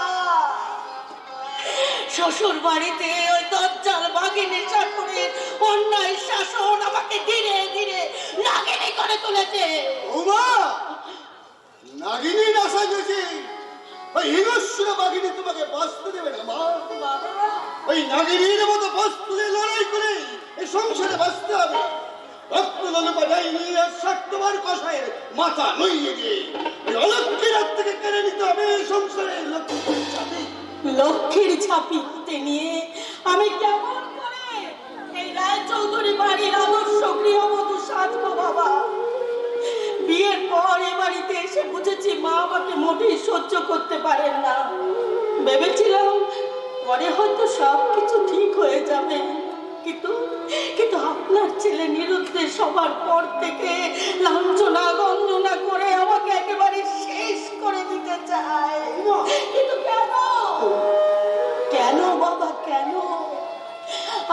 Speaker 1: শ্বশুর বাড়িতে ওই দজ্জাল বাঘিনী শাশুড়ির অন্যায় শাসন আমাকে ধীরে ধীরে নাগিনী করে তুলেছে।
Speaker 4: ওমা, নাগিনী না সাজেছি, ওই হিংস্র বাঘিনী তোমাকে বাঁচতে দেবে না মা। ওই নাগিনীর মতো বস্তুতে লড়াই করে এই সংসারে বাঁচতে হবে। রক্ত দলপা যায়নি আর স্বার্থবার কষায়ের মাথা নইয়ে দিয়ে ওই অলক্ষীর হাত থেকে কেড়ে নিতে হবে এই সংসারে লক্ষ্মীর চাবি।
Speaker 1: লক্ষ্মীর ঝাঁপি হাতে নিয়ে আমি কেমন করে এই রায়চৌধুরী বাড়ির আদর্শ গৃহবধূ সাজবো বাবা? বিয়ের পর এ বাড়িতে এসে বুঝেছি মা আমাকে মোটেই সহ্য করতে পারেন না। ভেবেছিলাম পরে হয়তো সবকিছু ঠিক হয়ে যাবে, কিন্তু কিন্তু আপনার ছেলে নিরুদ্দেশ সবার পর থেকে লাঞ্ছনা গঞ্জনা করে আমাকে একেবারে শেষ করে দিতে চায়। কিন্তু কেন কেন বাবা কেন?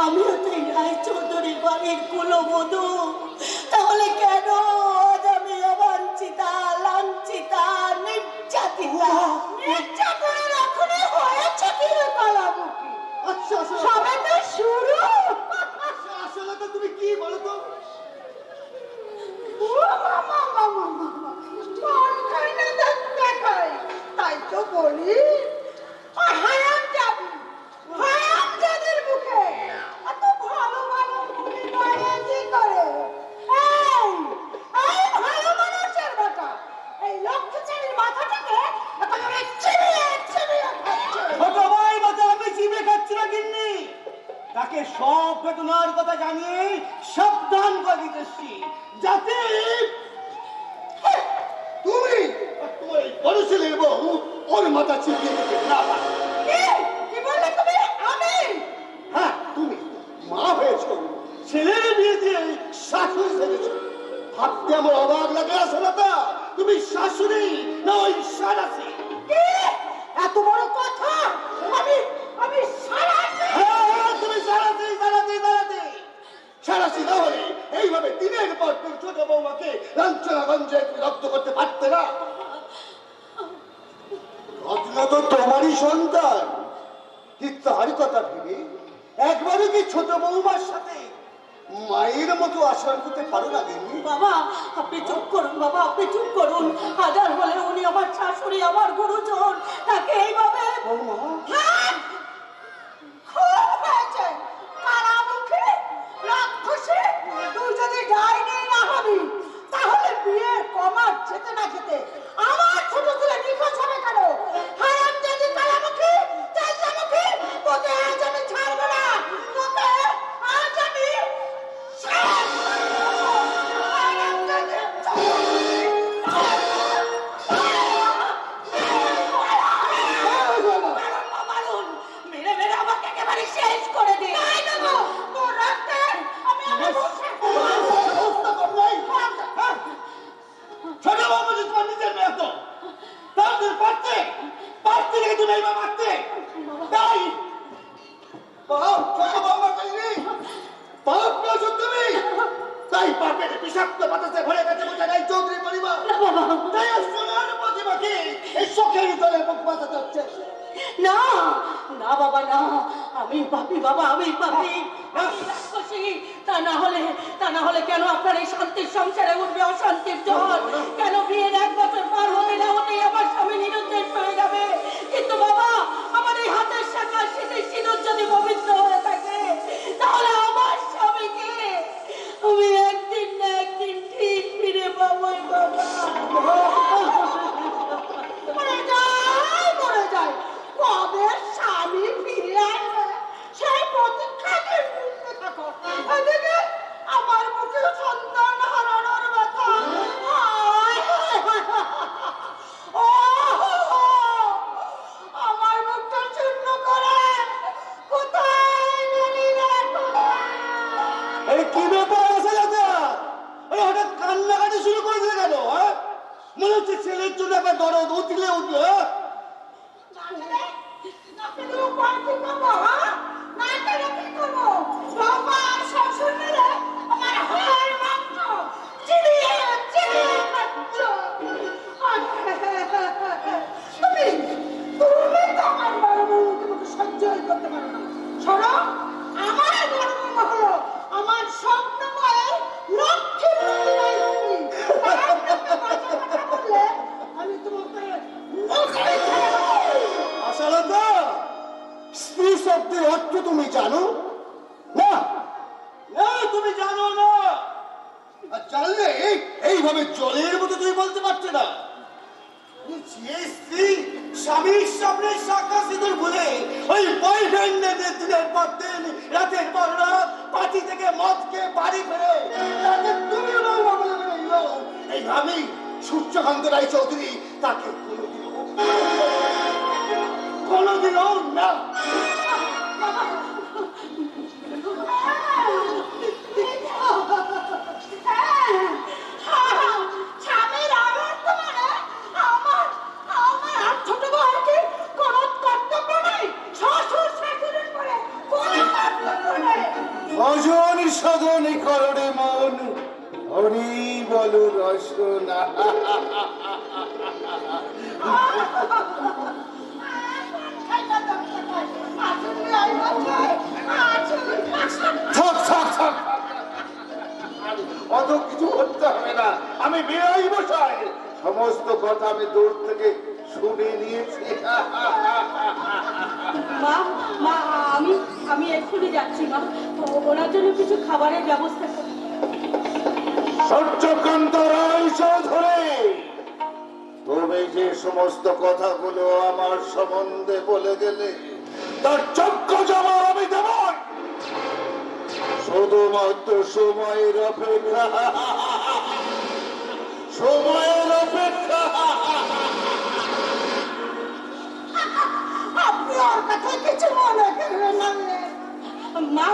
Speaker 1: আমিও তো এই রায়চৌধুরী বাড়ির কুলবধূ, তাহলে কেন আজ আমি অবাঞ্ছিতা, লাঞ্ছিতা, নির্যাতিতা? নির্যাতনের এখনই হয়েছে কি রে কালামুখী?
Speaker 4: আচ্ছা
Speaker 1: সবে তো শুরু।
Speaker 4: আসলে তো তুমি কি বলো তো?
Speaker 3: তাই তো বলি হারাম যাদের মুখে এত ভালো ভালো মুখে নয় কি করে? এই ভালো মানুষের মাথা, এই লক্ষ্মীচারীর মাথাটাকে একেবারে চিবিয়ে চিবিয়ে খাচ্ছে।
Speaker 5: ছোট ভাই মাথা আমি চিবিয়ে খাচ্ছি না গিন্নি, তাকে সব ঘটনার কথা জানিয়ে সাবধান করে দিতেছি, যাতে
Speaker 4: তুমি আর তোমার এই বড় ছেলের বউ ওর মাথা চিবিয়ে দিতে না পারে।
Speaker 3: কি বললে তুমি? আমি?
Speaker 4: হ্যাঁ, তুমি মা হয়েছো, ছেলের বিয়ে দিয়ে শাশুড়ি সেজেছো। ভাবতে আমার অবাক লাগে আসলে তা তুমি শাশুড়ি না ওই সারাসি।
Speaker 3: কি এত বড় কথা? আমি আমি সারাসি?
Speaker 4: হ্যাঁ, তুমি সারাসি সারাসি সারাসি সারাসি না হলে এইভাবে দিনের পর দিন ছোট বৌমাকে লাঞ্ছনা গঞ্জে রক্ত করতে পারতে না। ঘটনা তো তোমারই সন্তান, কি তার কথা ভেবে একবারও কি ছোট বৌমার সাথে মায়ের মতো আচরণ করতে পারো না?
Speaker 1: বাবা আপনি চুপ করুন, বাবা আপনি চুপ করুন। হাজার হলে উনি আমার শাশুড়ি, আমার গুরুজন, তাকে এইভাবে
Speaker 4: বৌমা,
Speaker 3: খুব হয়েছে কালামুখী রাক্ষসী। তুই যদি ডাইনি না হবি তাহলে বিয়ে কমার যেতে না যেতে আমার ছোট ছেলে নিখোঁজ হবে কেন? হারাম যদি কালামুখী তেজামুখী, তোকে আজ আমি ছাড়বো না, তোকে আজ আমি শেষ করে দেবো। হারামজাদি
Speaker 1: মেরে মেরে আমাকে একেবারে শেষ করে দিন।
Speaker 3: তোর রাখতে আমি আমার বসে
Speaker 5: ছোট বাবু যে তোমার নিজের মেয়ে তো তাদের পারতে পারতে রেখে তুমি এইবার মারতে তাই
Speaker 4: বাপ ছোট বৌমা কইনি বাপ নজর তুমি, তাই বাপের বিষাক্ত বাতাসে ভরে গেছে বোঝা যায় চৌধুরী পরিবার। তাই আর সোনার প্রতিমাকে এই শখের দলে মুখ বাঁচাতে হচ্ছে।
Speaker 1: না না বাবা না, আমি পাপী বাবা, আমি পাপী, আমি রাক্ষসী। তা না হলে কেন আপনার এই শান্তির সংসারে উঠবে অশান্তির ঝড়? কেন বিয়ের 1 বছর পার হতে না হতেই আমার স্বামী নিরুদ্দেশ হয়ে যাবে? কিন্তু বাবা, আমার এই হাতের শাখা শীতের সিঁদুর যদি পবিত্র হয়ে থাকে, তাহলে আমার স্বামীকে আমি একদিন না একদিন ঠিক ফিরে পাবোই বাবা।
Speaker 3: মরে যায় কবে স্বামী ফিরে আসবে সেই প্রতীক্ষা নিয়ে থাকো। এদিকে আমার বুকে সন্তান হারানোর ব্যথা। ও আমার মুখটা চূর্ণ করে কোথায় গেলি রে কোথায়?
Speaker 4: এই কি ব্যাপার আছে দাদা? এই হঠাৎ কান্নাকাটি শুরু করেছে কেন? হ্যাঁ, মনে হচ্ছে ছেলের জন্য একটা দরদ উঠলে উঠলো।
Speaker 3: আমার স্বপ্নময়ের লক্ষ্মী আমি তোমাকে
Speaker 4: আসলে তো স্ত্রী শব্দের অর্থ তুমি জানো না? না, তুমি জানো না। আর জানলে এইভাবে জলের মতো তুমি বলতে পারছে না। যে স্ত্রী স্বামীর সামনে শাখা সিঁদুর ভুলে ওই বয়ফ্রেন্ডদের দিনের পর দিন রাতের পর রাত পার্টি থেকে মদ খেয়ে বাড়ি ফেরে, তাকে তুমি এই আমি সূর্যকান্ত রায় চৌধুরী তাকে কোনোদিনও না।
Speaker 3: স্বামীর আনন্দ মানে আমার ছোট ভাইকে কোনো কর্তব্য নেই, শ্বশুর শাশুড়ির পরে কোনো কর্তব্য নেই।
Speaker 4: ভজন সাধন করণে মন, হরি বল রসনা। থাক থাক থাক, অত কিছু করতে হবে না। আমি বিনয় মশাই সমস্ত কথা আমি দূর থেকে শুনে নিয়েছি।
Speaker 1: মা মা আমি এক্ষুনি যাচ্ছি মা, ওনার জন্য কিছু খাবারের ব্যবস্থা করি।
Speaker 4: সূর্যকান্ত রায় চৌধুরী, তুমি যে সমস্ত কথাগুলো আমার সম্বন্ধে বলে গেলে তার চক্র জবাব আমি দেব। শুধুমাত্র সময়ের অপেক্ষা, সময়ের অপেক্ষা।
Speaker 3: আপনি ওর কথা কিছু মনে করবেন না।
Speaker 1: মা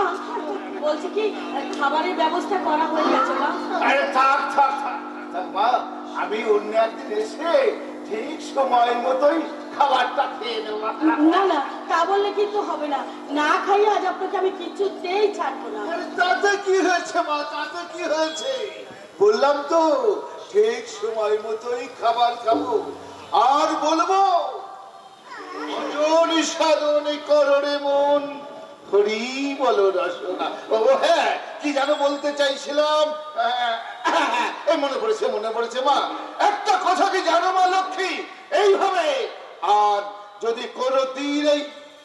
Speaker 1: বলছি কি, খাবারের ব্যবস্থা করা হয়ে গেছে মা?
Speaker 4: আরে থাক থাক থাক থাক মা, আমি অন্য একদিন এসে ঠিক সময়ের মতোই খাবারটা খেয়ে নেব।
Speaker 1: না না, তা বললে কিন্তু হবে না। না খাইয়ে আজ আপনাকে আমি কিছুতেই ছাড়বো না।
Speaker 4: আরে তাতে কি হয়েছে মা, তাতে কি হয়েছে? বললাম তো ঠিক সময় মতোই খাবার খাবো। আর বলবো ভজন সাধন করণে মন, হরি বল রসনা। ও হ্যাঁ, কি যেন বলতে চাইছিলাম, এই মনে পড়েছে মা। একটা কথা কি জানো মা লক্ষ্মী, এইভাবে আর যদি কোনোদিন এই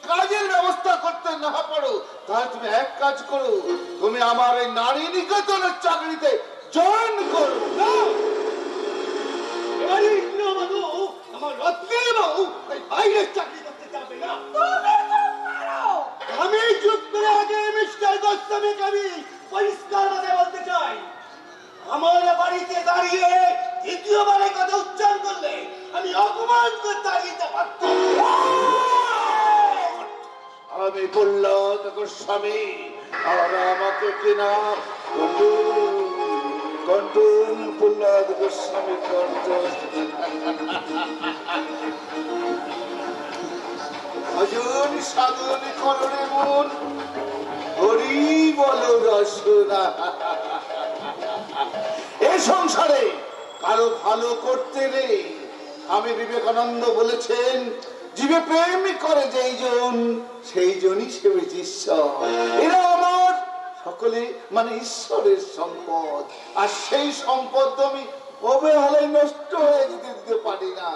Speaker 4: কাজের ব্যবস্থা করতে না পারো, তাহলে তুমি এক কাজ করো, তুমি আমার এই নারী নিকেতনের চাকরিতে জয়েন করো। আমার রত্নের বাবু বাইরের চাকরি করতে যাবে না। আমি চুপ করে আগে মিস্টার গোস্বামীকে আমি পরিষ্কার ভাবে বলতে চাই, আমার বাড়িতে দাঁড়িয়ে দ্বিতীয়বারের কথা উচ্চারণ করলে আমি অপমান করে দাঁড়িয়ে পারতাম। আমি বললাম গোস্বামী, আর আমাকে কিনা কন্টুন প্রহ্লাদ গোস্বামী ভজন সাধন করণে মন, হরি বল রসনা। এ সংসারে কারো ভালো করতে নেই। আমি বিবেকানন্দ বলেছেন, জীবে প্রেম করে যেই জন সেই জনই সেবেছে ঈশ্বর। এরা আমার সকলে মানে ঈশ্বরের সম্পদ, আর সেই সম্পদ তো আমি অবহেলায় নষ্ট হয়ে যেতে দিতে পারি না।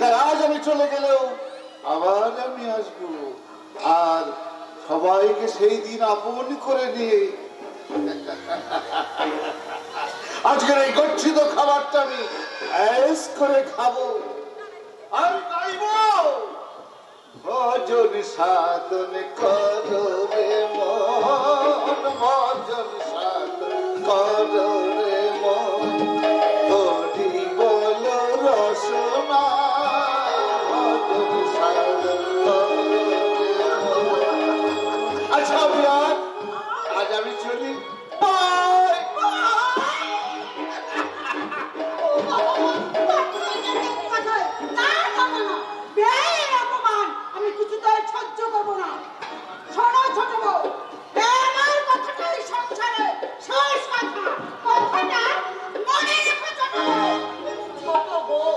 Speaker 4: তাই আজ আমি চলে গেলেও আবার আমি আসবো, আর সবাইকে সেই দিন আপন করে নিয়ে আজকের এই গচ্ছিত খাবারটা আমি অ্যাশ করে খাবো। আমি গাইব ভজন সাধন করো রে মন, ভজন সাধন করো রে মন, হরি বল রসনা, ভজন সাধন করো রে মন। আচ্ছা বিরাট, আজ আমি চলি, বাই।
Speaker 3: আমি কিছুতেই সহ্য করবো না। শোনো ছোট বউ, আমার কথাটাই সংসারে শেষ কথা, কথাটা মনে রেখো ছোট বউ।
Speaker 1: ছোট বউ,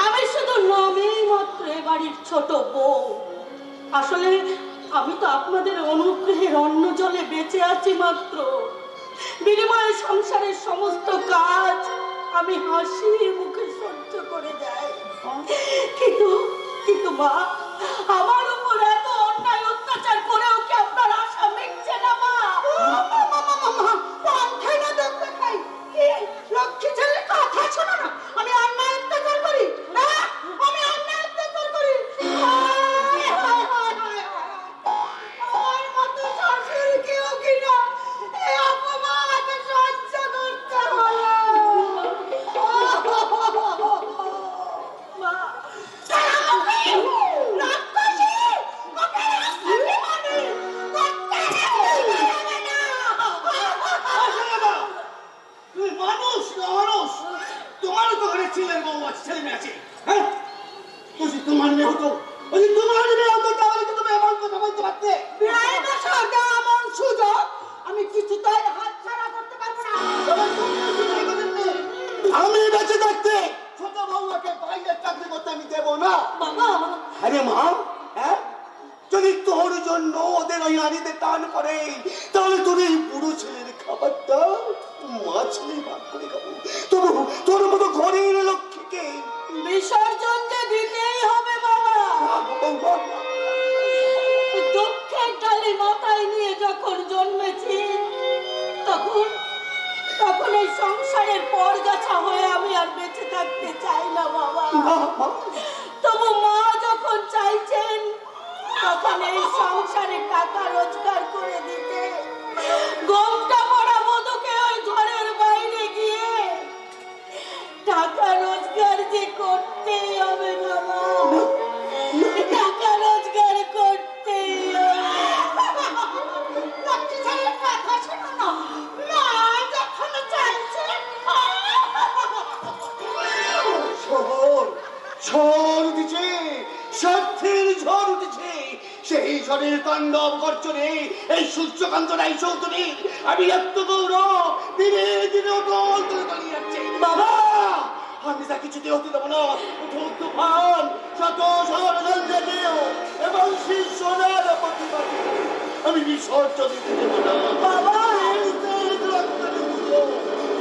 Speaker 1: আমি শুধু নামেই মাত্র এ বাড়ির ছোট বউ। আসলে আমি তো আপনাদের অনুগ্রহের অন্ন জলে বেঁচে আছি মাত্র। বিনিময়ে সংসারের সমস্ত কাজ আমি হাসি মুখে সহ্য করে যাই। কিন্তু কিন্তু মা, আমার উপর এত অন্যায় অত্যাচার করেও কি আপনার আশা মিটছে না মা?
Speaker 3: লক্ষ্মী ছেলে কথা শোনো না, আমি অন্যায় অত্যাচার করি? আমি অন্যায় অত্যাচার করি? আমার মতো শাশুড়ি কেউ কিনা এই অপমান সহ্য করতে হলো।
Speaker 1: মা,
Speaker 5: তুমি মানুষ না মানুষ? তোমারও তো ঘরে ছেলের বউ আছে, ছেলে মেয়ে আছে। হ্যাঁ, বলছি তোমার মেয়ে হতো, বলছি তোমার মেয়ে হতো, তাহলে কি তুমি এমন কথা বলতে পারতে?
Speaker 3: এমন সুযোগ আমি কিছুতেই হাত ছাড়া করতে পারবো না।
Speaker 5: আমি বেঁচে থাকতে ছোট বউকে বাইরের চাকরি করতে আমি দেবো না।
Speaker 1: বাবা,
Speaker 5: আরে মা, হ্যাঁ, যদি তোর জন্য ওদের ওই হাঁড়িতে টান করে, তাহলে তোর এই বুড়ো ছেলের খাবারটা মা ছেলে ভাগ করে খাবো। তবু তোর মতো ঘরের লক্ষ্মীকে
Speaker 1: বিসর্জন যে দিতেই হবে বাবা। দুঃখের ডালি মাথায় নিয়ে যখন জন্মেছি, তখন তখন এই সংসারের পরগাছা হয়ে আমি আর বেঁচে থাকতে চাই না বাবা। তবু মা যখন চাইছেন, তখন এই সংসারে টাকা রোজগার করে দিতে গমটা পড়া মধুকে ওই ঘরের বাইরে গিয়ে টাকা রোজগার যে করতেই হবে বাবা। টাকা রোজগার করতেই হবে।
Speaker 3: লক্ষ্মী ছেলের কথা শোনো না, মা যখন চাইছে।
Speaker 5: ঝড় উঠেছে, স্বার্থের ঝড় উঠেছে। সেই ঝড়ের তাণ্ডব গর্জনে এই সূর্যকান্ত রায় চৌধুরী আমি এত গৌরব দিনে দিনে অটল করে দাঁড়িয়ে যাচ্ছে। বাবা, আমি তা কিছুতে হতে দেবো না। উঠুক তুফান, শত ষড়যন্ত্র এবং শিষ্যদের প্রতিবাদে আমি বিসর্জন দিতে দেবো না। বাবা,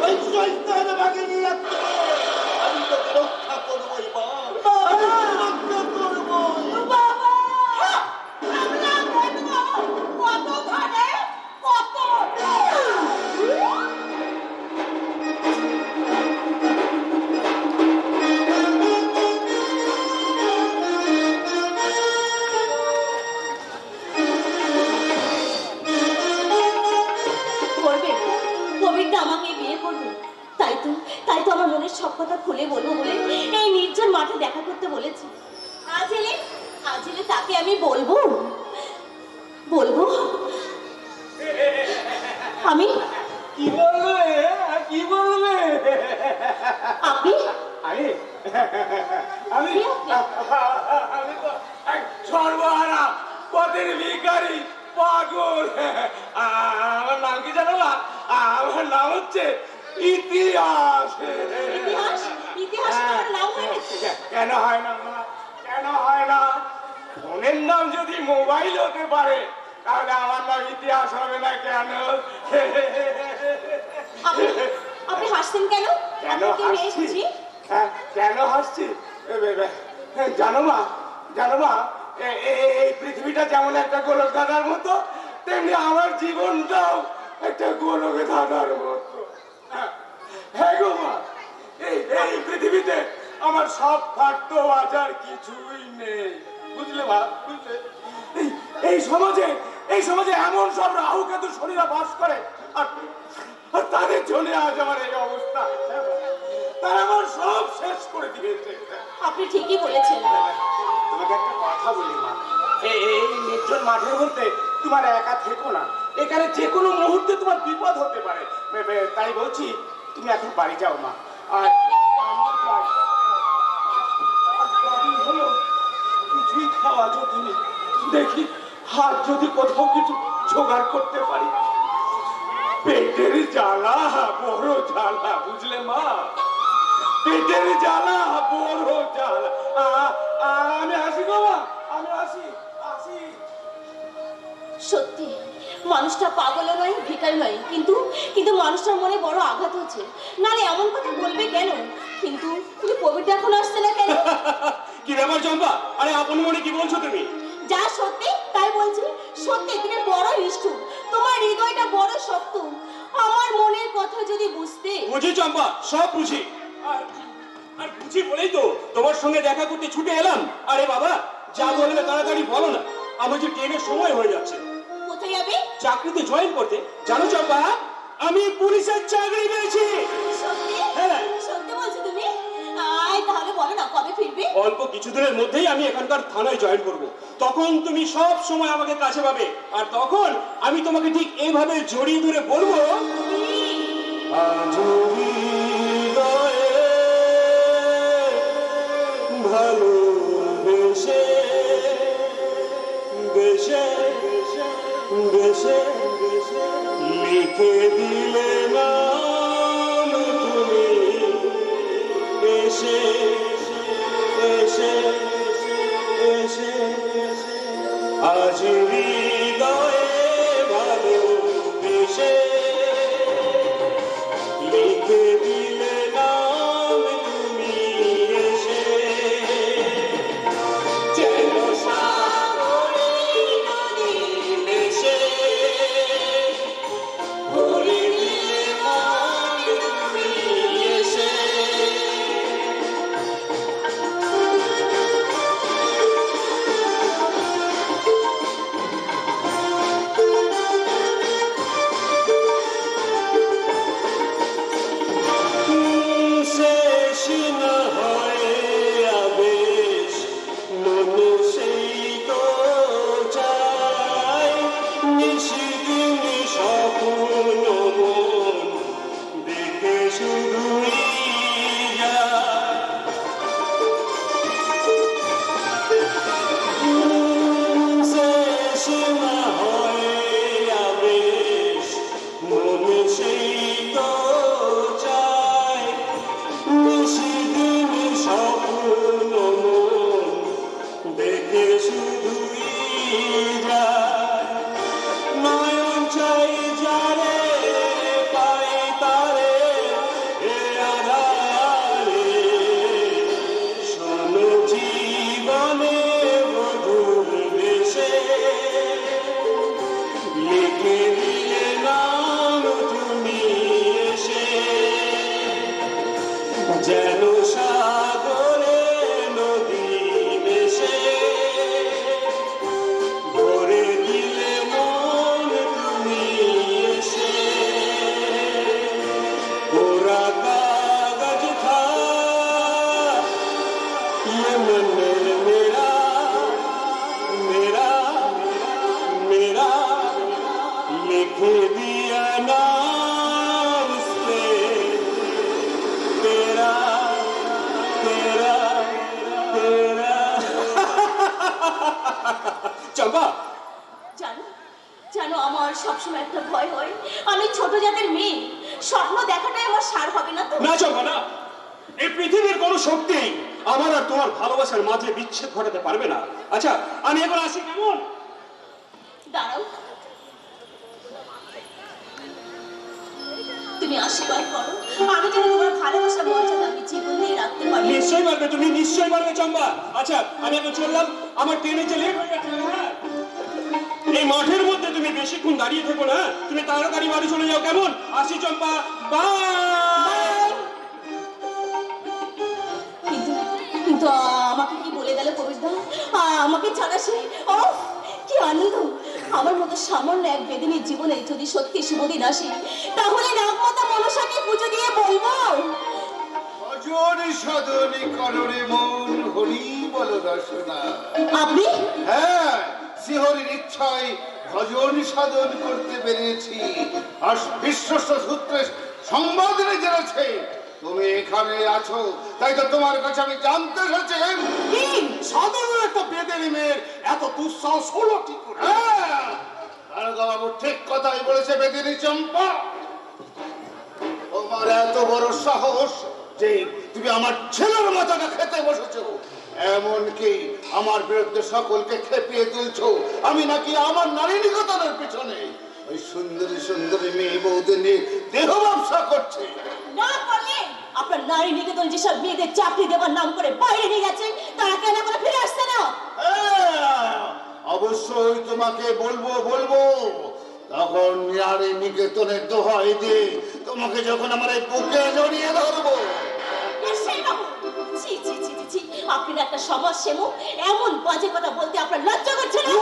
Speaker 5: ওই শৈতান ভাগে নিয়ে যাচ্ছে। আমি তোকে রক্ষা করবো এবার, আমি তোকে রক্ষা করবো।
Speaker 1: বাবা, আমরা দেখবো কত ঘাটে কত করবে। কবিরদা আমাকে বিয়ে করবে, তাই তো আমার মনের সব কথা খুলে বলবো বলে এই নির্জন মাঠে দেখা করতে বলেছি। আজ এলে তাকে আমি বলবো আমি
Speaker 5: কি বলবে, কি বলবে?
Speaker 1: আপনি
Speaker 5: আমি আমি আমি তো এক সর্বহারা পথের ভিখারি, পাগল। আমার নাম কি জানো না? আমার নাম হচ্ছে ইতিহাস।
Speaker 1: ইতিহাস ইতিহাসে তোমার নাম হয় না?
Speaker 5: কেন হয় না মা? কেন হয় না? ফোনের নাম যদি মোবাইল হতে পারে তাহলে আমার নাম ইতিহাস হবে না কেন?
Speaker 1: আপনি হাসছেন কেন?
Speaker 5: কেন
Speaker 1: আপনাকে মেয়ে
Speaker 5: হাসছি?
Speaker 1: বুঝি?
Speaker 5: হ্যাঁ, কেন হাসছি? জানো মা, জানো মা, এই পৃথিবীটা যেমন একটা গোলক ধাঁধার মতো, তেমনি আমার জীবনটাও একটা গোলক ধাঁধার মতো। হ্যাঁ গো মা, এই পৃথিবীতে আমার সব থাকতো আজ আর কিছুই নেই, বুঝলে মা, বুঝলে? এই সমাজে এমন সব রাহু কেতু শনিরা বাস করে, আর তাদের জন্য আজ আমার এই অবস্থা। তারা আমার সব শেষ করে দিয়েছে।
Speaker 1: আপনি ঠিকই বলেছেন।
Speaker 5: তোমাকে একটা কথা বলি মা, এই নির্জন মাঠের মধ্যে তোমার একা থেকো না, এখানে যে কোনো মুহূর্তে তোমার বিপদ হতে পারে। তাই বলছি তুমি এখন বাড়ি যাও মা। আর হলো কিছুই খাওয়া যদি নেই, দেখি হাত যদি কোথাও কিছু জোগাড় করতে পারি। পেটের জ্বালা বড় জ্বালা, বুঝলে মা, পেটের জ্বালা বড় জ্বালা। আমি আসি গো মা, আমি আসি।
Speaker 1: সত্যি মানুষটা পাগলও নয়, ভিখারি নয়, কিন্তু কিন্তু মানুষটার মনে বড় আঘাত হচ্ছে। নালে এমন কথা বলবে কেন? কিন্তু তুমি কবিতা এখন আসছে না কেন?
Speaker 6: কি ব্যাপার চম্পা? আরে আপন মনে কি বলছো তুমি?
Speaker 1: যা সত্যি তাই বলছি। সত্যি তুমি বড় নিষ্ঠুর, তোমার হৃদয়টা বড় শক্ত। আমার মনের কথা যদি বুঝতে।
Speaker 6: বুঝি চম্পা, সব বুঝি। আর বুঝি বলেই তো তোমার সঙ্গে দেখা করতে ছুটে এলাম। আরে বাবা, যা বলবে তাড়াতাড়ি বলো না, আমার যে ট্রেনের সময় হয়ে যাচ্ছে।
Speaker 1: কোথায় যাবে?
Speaker 6: চাকরিতে জয়েন করতে। জানো চম্পা, আমি পুলিশের চাকরি পেয়েছি।
Speaker 1: সত্যি?
Speaker 6: হ্যাঁ।
Speaker 1: সত্যি বলছো তুমি? আয় তাহলে বলো না কবে ফিরবে?
Speaker 6: অল্প কিছুদিনের মধ্যেই আমি এখানকার থানায় জয়েন করব। তখন তুমি সব সময় আমাকে কাছে পাবে, আর তখন আমি তোমাকে ঠিক এইভাবে জড়িয়ে ধরে বলবো, ভালোবেসে বেশে বেশে লিখে দিলে নাম তুমি এসে এসে এসে আজ হৃদয়ে ভালোবেসে লিখে দিলে নাম তুমি এসে যেন সাগরে নদী ভেসে ভরে দিলে মন তুমি এসে। শেষ না হয় আবেশ, মন সেই তো চায়, নিশিদিন স্বপ্ন মন দেখে শুধুই যায়। শেষ না হয় আবেশ, মন সেই তো চায়, নিশিদিন স্বপ্ন মন দেখে শুধুই যায়। নয়ন চাই যারে পাই তারে এ আধারে, শোনো জীবনে মধুর বেশে লিখে দিলে নাম তুমি এসে। যেন সাগরে নদী ভেসে ভরে দিলে মন তুমি এসে। पूरा कागज था ये मन मेरा मेरा मेरा लिख दिया नाम से तेरा तेरा तेरा। चंपा,
Speaker 1: জানো জানো আমার সবসময় একটা ভয় হয়, আমি ছোট জাতের মেয়ে, স্বপ্ন দেখাটাই আমার সার হবে না তো।
Speaker 6: না চম্পা না,
Speaker 5: এই পৃথিবীর কোনো শক্তি আমার আর তোমার ভালোবাসার মাঝে বিচ্ছেদ ঘটাতে পারবে না। আচ্ছা আমি এখন আসি, কেমন?
Speaker 1: দাঁড়াও, তুমি আশীর্বাদ করো আমি যেন তোমার ভালোবাসার মর্যাদা আমি জীবন দিয়ে রাখতে পারি।
Speaker 5: নিশ্চয়ই পারবে, তুমি নিশ্চয়ই পারবে চম্পা। আচ্ছা আমি এখন চললাম, আমার ট্রেনে যে লেট হয়ে গেছে। হ্যাঁ, এই মাঠের মধ্যে তুমি বেশিক্ষণ দাঁড়িয়ে থেকো না, তুমি তাড়াতাড়ি বাড়ি চলে যাও, কেমন? আসি চম্পা, বাই।
Speaker 1: কিন্তু কিন্তু আমাকে কি বলে গেল কবিরদা? আমাকে ছাড়া সে ও কি আনন্দ! আমার মতো সামান্য এক বেদিনীর জীবনে যদি সত্যি শুভদিন আসে, তাহলে নাগমাতা মনসাকে পুজো দিয়ে বলবো,
Speaker 4: ভজনী সাধনী কররে মন হরি বল রসনা।
Speaker 1: আপনি
Speaker 4: হ্যাঁ, শ্রীহরির ইচ্ছায় ভজন সাধন করতে পেরেছি। আর বিশ্বস্ত সূত্রে সংবাদ জেনেছে তুমি এখানে আছো, তাই তো তোমার কাছে আমি জানতে এসেছি
Speaker 5: সাধারণ একটা বেদেরি মেয়ের এত দুঃসাহস হলো কি করে?
Speaker 4: বাবু ঠিক কথাই বলেছে বেদিনী চম্পা। তোমার এত বড় সাহস যে তুমি আমার ছেলের মাথাটা খেতে বসেছো, এমনকি আমার বিরুদ্ধে সকলকে খেপিয়ে তুলছো আমি নাকি আমার নারী নিকেতনের পিছনে ওই সুন্দরী সুন্দরী মেয়ে বউদের নিয়ে দেহ ব্যবসা করছে।
Speaker 1: না করলে আপনার নারী নিকেতন যেসব মেয়েদের চাকরি দেওয়ার নাম করে বাইরে নিয়ে গেছে, তারা কেন করে ফিরে আসছে না?
Speaker 4: অবশ্যই তোমাকে বলবো তখন নারী নিকেতনের দোহাই দিয়ে তোমাকে যখন আমার এই বুকে জড়িয়ে ধরবো।
Speaker 1: আপনি একটা সমাজ সেবক, এমন বাজে কথা বলতে আপনার লজ্জা করছে না?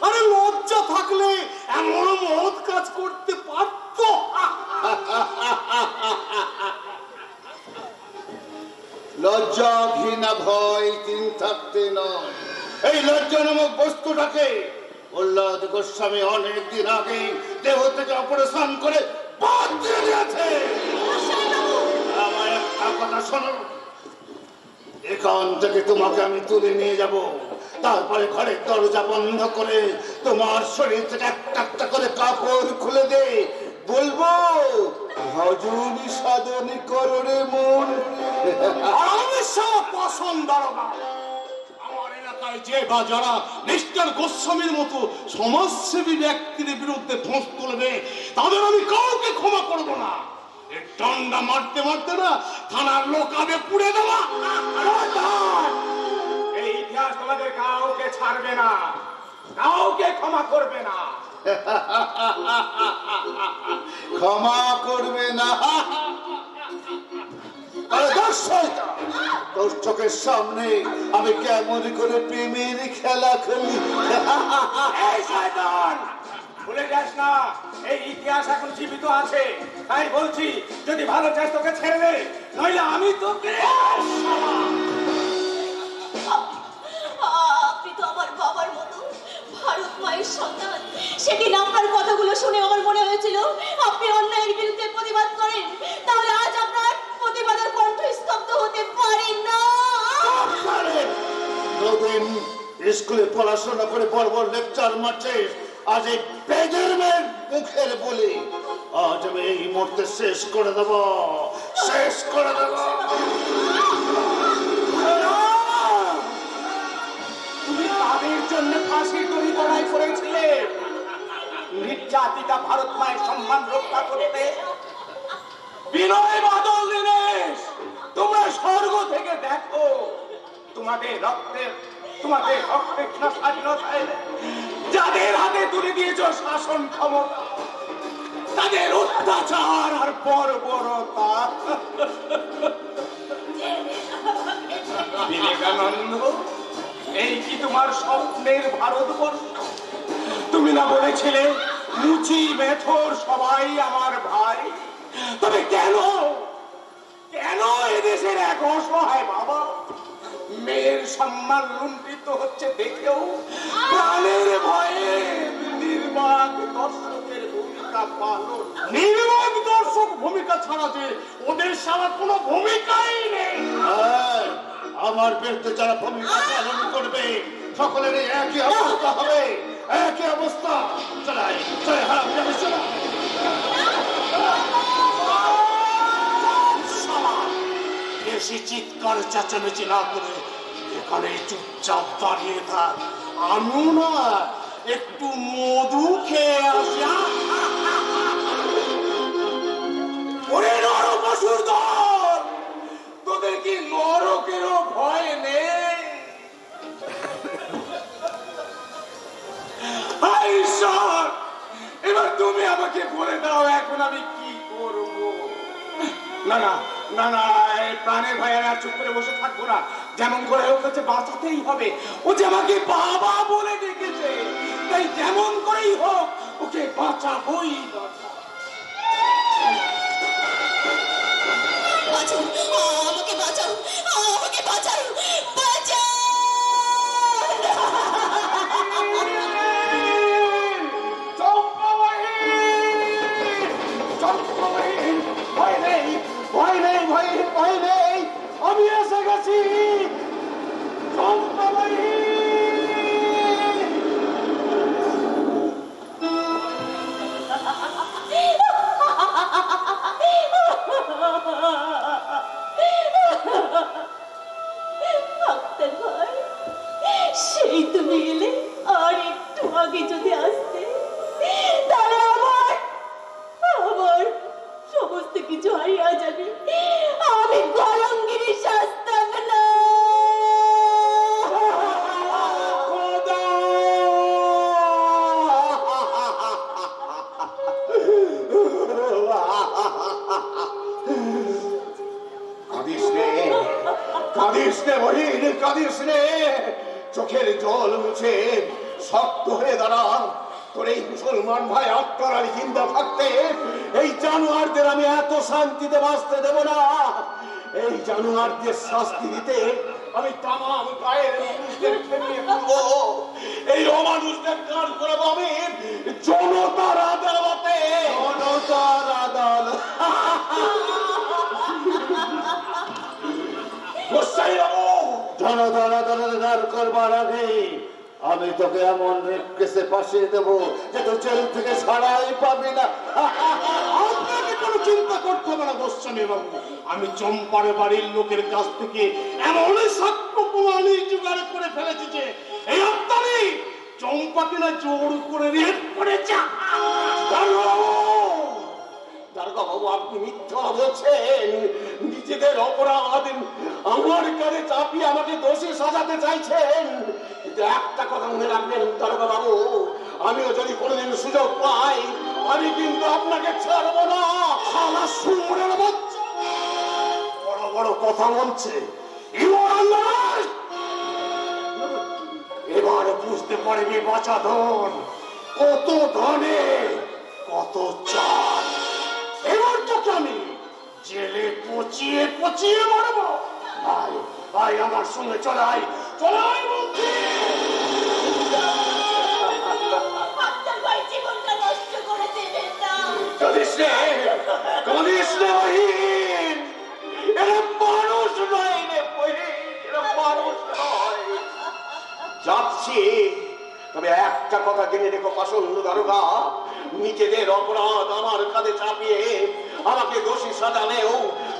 Speaker 5: আরে লজ্জা থাকলে এমন মহৎ কাজ করতে পারত?
Speaker 4: লজ্জা ঘৃণা ভয় তিন থাকতে নয়, এই লজ্জা নামক বস্তুটাকে প্রহ্লাদ গোস্বামী অনেক দিন আগে দেহ থেকে অপারেশন করে বাদ দিয়ে দিয়েছে। আমার একটা কথা শোনো, এখান থেকে তোমাকে আমি তুলে নিয়ে যাব, তারপরে ঘরের দরজা বন্ধ করে তোমার শরীর থেকে একটা একটা করে কাপড় খুলে দে, বলবো ভজনী সাধনী কররে মন।
Speaker 5: আমি সব পছন্দ না। আমার এলাকায় যে বা যারা মিস্টার গোস্বামীর মতো সমাজসেবী ব্যক্তির বিরুদ্ধে ফোঁস তুলবে, তাদের আমি কাউকে ক্ষমা করব না। এই ডান্ডা মারতে মারতে না থানার লোকাবে পুড়ে দেওয়া। এই ইতিহাস তোমাদের কাউকে ছাড়বে না, কাউকে ক্ষমা করবে না।
Speaker 4: ক্ষমা করবে না? তোর চোখের সামনে আমি কেমন করে প্রেমের খেলা খেলি।
Speaker 5: এই শয়তান, ভুলে যাস না এই ইতিহাস এখন জীবিত আছে। তাই বলছি, যদি ভালো চাস তোকে ছেড়ে দে, নইলে আমি তোকে।
Speaker 1: আপনি তো আমার বাবার মতো ভারত মায়ের সন্তান। সেদিন আপনার কথাগুলো শুনে আমার মনে হয়েছিল আপনি অন্যায়ের বিরুদ্ধে প্রতিবাদ করেন, তাহলে আজ আপনার প্রতিবাদের কণ্ঠ স্তব্ধ হতে পারে না।
Speaker 4: দুদিন স্কুলে পড়াশোনা করে বড় বড় লেকচার মারছে, আজ এই বেদের মেয়ের মুখের বলি আজ আমি এই মুহূর্তে শেষ করে দেব, শেষ করে দেব।
Speaker 5: তুমি তাদের জন্য ফাঁসির দড়ি লড়াই করেছিলে, নির্যাতিতা ভারত মায়ের সম্মান রক্ষা করতে। বিনয় বাদল দীনেশ, তোমরা স্বর্গ থেকে দেখো, তোমাদের রক্তে স্বাধীনতায় যাদের হাতে তুলে দিয়েছ শাসন ক্ষমতা, তাদের অত্যাচার আর বর্বরতা। বিবেকানন্দ, এই কি তোমার স্বপ্নের ভারতবর্ষ? তুমি না বলেছিলে মুচি মেথর সবাই আমার ভাই? তবে কেন এদেশের এক অসহায় বাবা মেয়ের সম্মান লুণ্ঠিত হচ্ছে দেখেও প্রাণের ভয়ে নির্বাক দর্শকের ভূমিকা পালন? নির্বাক দর্শক ভূমিকা ছাড়া যে ওদের সারা কোনো ভূমিকাই নেই।
Speaker 4: আমার বিরুদ্ধে যারা ভূমিকা পালন করবে সকলের একই অবস্থা হবে, একই অবস্থা। চলাই চলে হারাম যাবে, চলা।
Speaker 5: বেশি চিৎকার চেঁচামেচি না করে এখানে চুপচাপ দাঁড়িয়ে থাক। আমিও না একটু মধু খেয়ে আসি। ওরে নরপশুর দল, তোদের কি নরকেরও ভয় নেই? হায় ঈশ্বর, এবার তুমি আমাকে বলে দাও এখন আমি কি করব। না না না না, প্রাণের ভয়ে আর চুপ করে বসে থাকবো না। যেমন করে হোক হচ্ছে বাঁচাতেই হবে। ও যে আমাকে বাবা বলে ডেকেছে, তাই যেমন করেই হোক ওকে বাঁচাবই।
Speaker 1: বাঁচাও, আমাকে বাঁচাও, আমাকে বাঁচাও, বাঁচাও!
Speaker 2: ভয় নেই, ভয় নেই, ভয় ভয় নেই, আমি এসে গেছি। চম্পাবাই,
Speaker 1: ডাক্তার ভাই, সেই তুমি এলে, আর একটু আগে যদি আসতে তাহলে আমার সমস্ত কিছু হারিয়ে যাবে। আমি গলঙ্গিনী শাস্তাম না।
Speaker 2: কাঁদিস রে, কাঁদিস রে বহিন, কাঁদিস রে। চোখের জল মুছে শক্ত হয়ে দাঁড়া। তোর এই মুসলমান ভাই আত্মার আর জিন্দা থাকতে এই জানোয়ারদের আমি এত শান্তিতে বাঁচতে দেব না। এই জানোয়ারদের শাস্তি দিতে আমি তামাম গায়ের মানুষদের খেপিয়ে তুলবো। এই অমানুষদের কাজ করাবো আমি জনতার আদালতে। জনতার আদালত।
Speaker 4: জনতার আদালতে দাঁড় করবার আগে আমি তোকে এমন রেপ কেসে ফাঁসিয়ে দেবো যে তুই জেল থেকে ছাড়াই পাবি না।
Speaker 5: আপনাকে কোনো চিন্তা করতে হবে না গোস্বামী বাবু। আমি চম্পার বাড়ির লোকের কাছ থেকে এমন সাক্ষ্য প্রমাণই জোগাড় করে ফেলেছি যে এই আত্মারি চম্পাকে না জোর করে রেপ করেছে।
Speaker 2: দারোগা বাবু, আপনি মিথ্যা বলছেন। নিজেদের অপরাধ আমার কাছে চাপিয়ে আমাকে দোষী সাজাতে চাইছেন। কিন্তু একটা কথা মনে রাখবেন দারোগা বাবু, আমিও যদি কোনোদিন সুযোগ পাই আমি কিন্তু আপনাকে ছাড়বো না।
Speaker 5: আমার সুরের বাচ্চা বড় বড় কথা বলছে। এবার বুঝতে পারবি বাঁচা ধন কত, ধনে কত চাল। এবার তোকে আমি জেলে পচিয়ে পচিয়ে মারবো। ভাই ভাই, আমার সঙ্গে চলাই চলাই বলছি।
Speaker 1: ডাক্তার ভাই জীবনটা নষ্ট করে দেবেন না।
Speaker 2: কাঁদিস রে, কাঁদিস রে বহিন। এরা মানুষ নয় রে বহিন, এরা মানুষ নয়। যাচ্ছি, তবে একটা কথা জেনে রেখো পাষণ্ড দারোগা, নিজেদের অপরাধ আমার কাঁধে চাপিয়ে আমাকে দোষী সাজালেও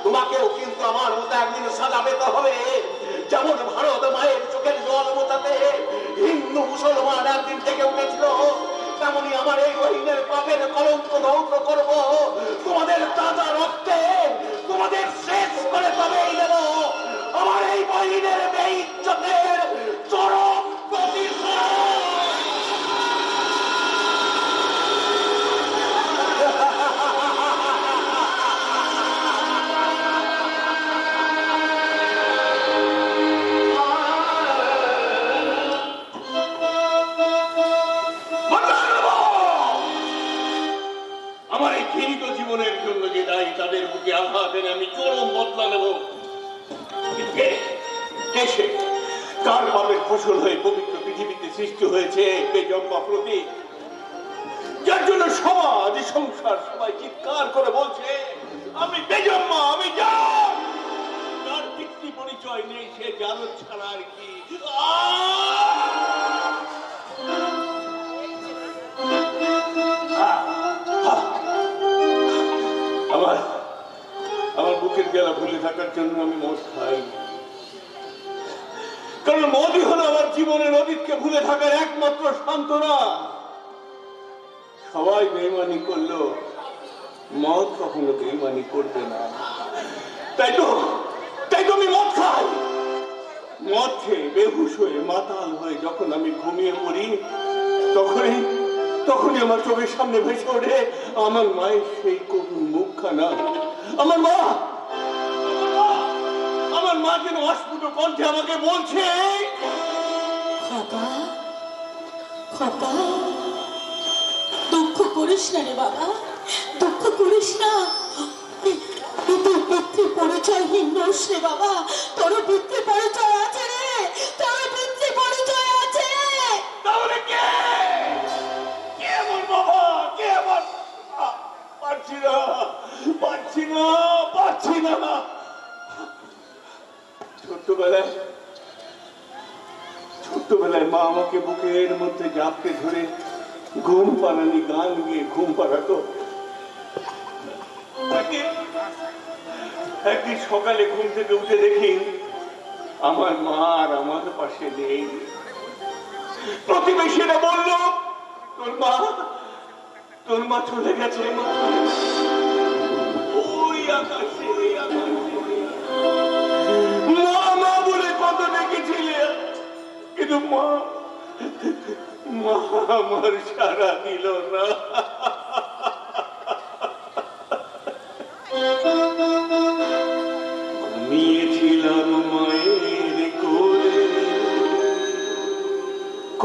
Speaker 2: তোমাকেও কিন্তু আমার মতো একদিন সাজা পেতে হবে। যেমন ভারত মায়ের চোখের জল মোছাতে হিন্দু মুসলমান একদিন থেকে উঠেছিল, তেমনি আমার এই বহিনের পাপের কলঙ্ক ধ্বংস করব। তোমাদের তাজা রক্তে তোমাদের শেষ করে তবেই দেব আমার এই বহিনের বেইজ্জতের চরম প্রতিশোধ।
Speaker 6: আমার এই ঘৃণিত জীবনের জন্য যে দায়ী তাদের বুকে আঘাত এনে আমি চরম বদলা নেব। দেশে কার পাপের ফসল হয়ে পবিত্র পৃথিবীতে সৃষ্টি হয়েছে বেজম্মা প্রতীক, যার জন্য সমাজ সংসার সবাই চিৎকার করে বলছে আমি বেজম্মা, আমি জান। তার পিতৃ পরিচয় নেই, সে জানত ছাড়া আর কি। আমার বুকের জ্বালা ভুলে থাকার জন্য আমি মদ খাই, কারণ মদই হলো আমার জীবনের অতীতকে ভুলে থাকার একমাত্র সান্ত্বনা। সবাই বেইমানি করলো, মদ কখনো বেইমানি করবে না। তাই তো আমি মদ খাই। মদ খেয়ে বেহুশ হয়ে মাতাল হয়ে যখন আমি ঘুমিয়ে পড়ি, তখনই আমার চোখের সামনে ভেসে ওঠে আমার মায়ের সেই করুণ মুখখানা। আমার মা যেন অস্ফুট কণ্ঠে আমাকে বলছে,
Speaker 1: খোকা খোকা, দুঃখ করিস না রে বাবা, দুঃখ করিস না। তোর পিতৃ পরিচয়হীন নোস রে বাবা, তোর পিতৃ পরিচয় আছে রে, তোর পিতৃ পরিচয় আছে।
Speaker 6: তাহলে কে আমার বাবা, কে আমার? পারছি না। ছোট্টবেলায় মা আমাকে বুকের মধ্যে জাপটে ধরে ঘুম পাড়ানি গান গিয়ে ঘুম পাড়াতো। একদিন সকালে ঘুম থেকে উঠে দেখি আমার মা আর আমার পাশে নেই। প্রতিবেশীরা বলল, তোর মা চলে গেছে ওই আকাশে। মা বলে কত দেখেছিলে, কিন্তু মা আমার সারা দিল না। ঘুমিয়েছিলাম মায়ের কোলে,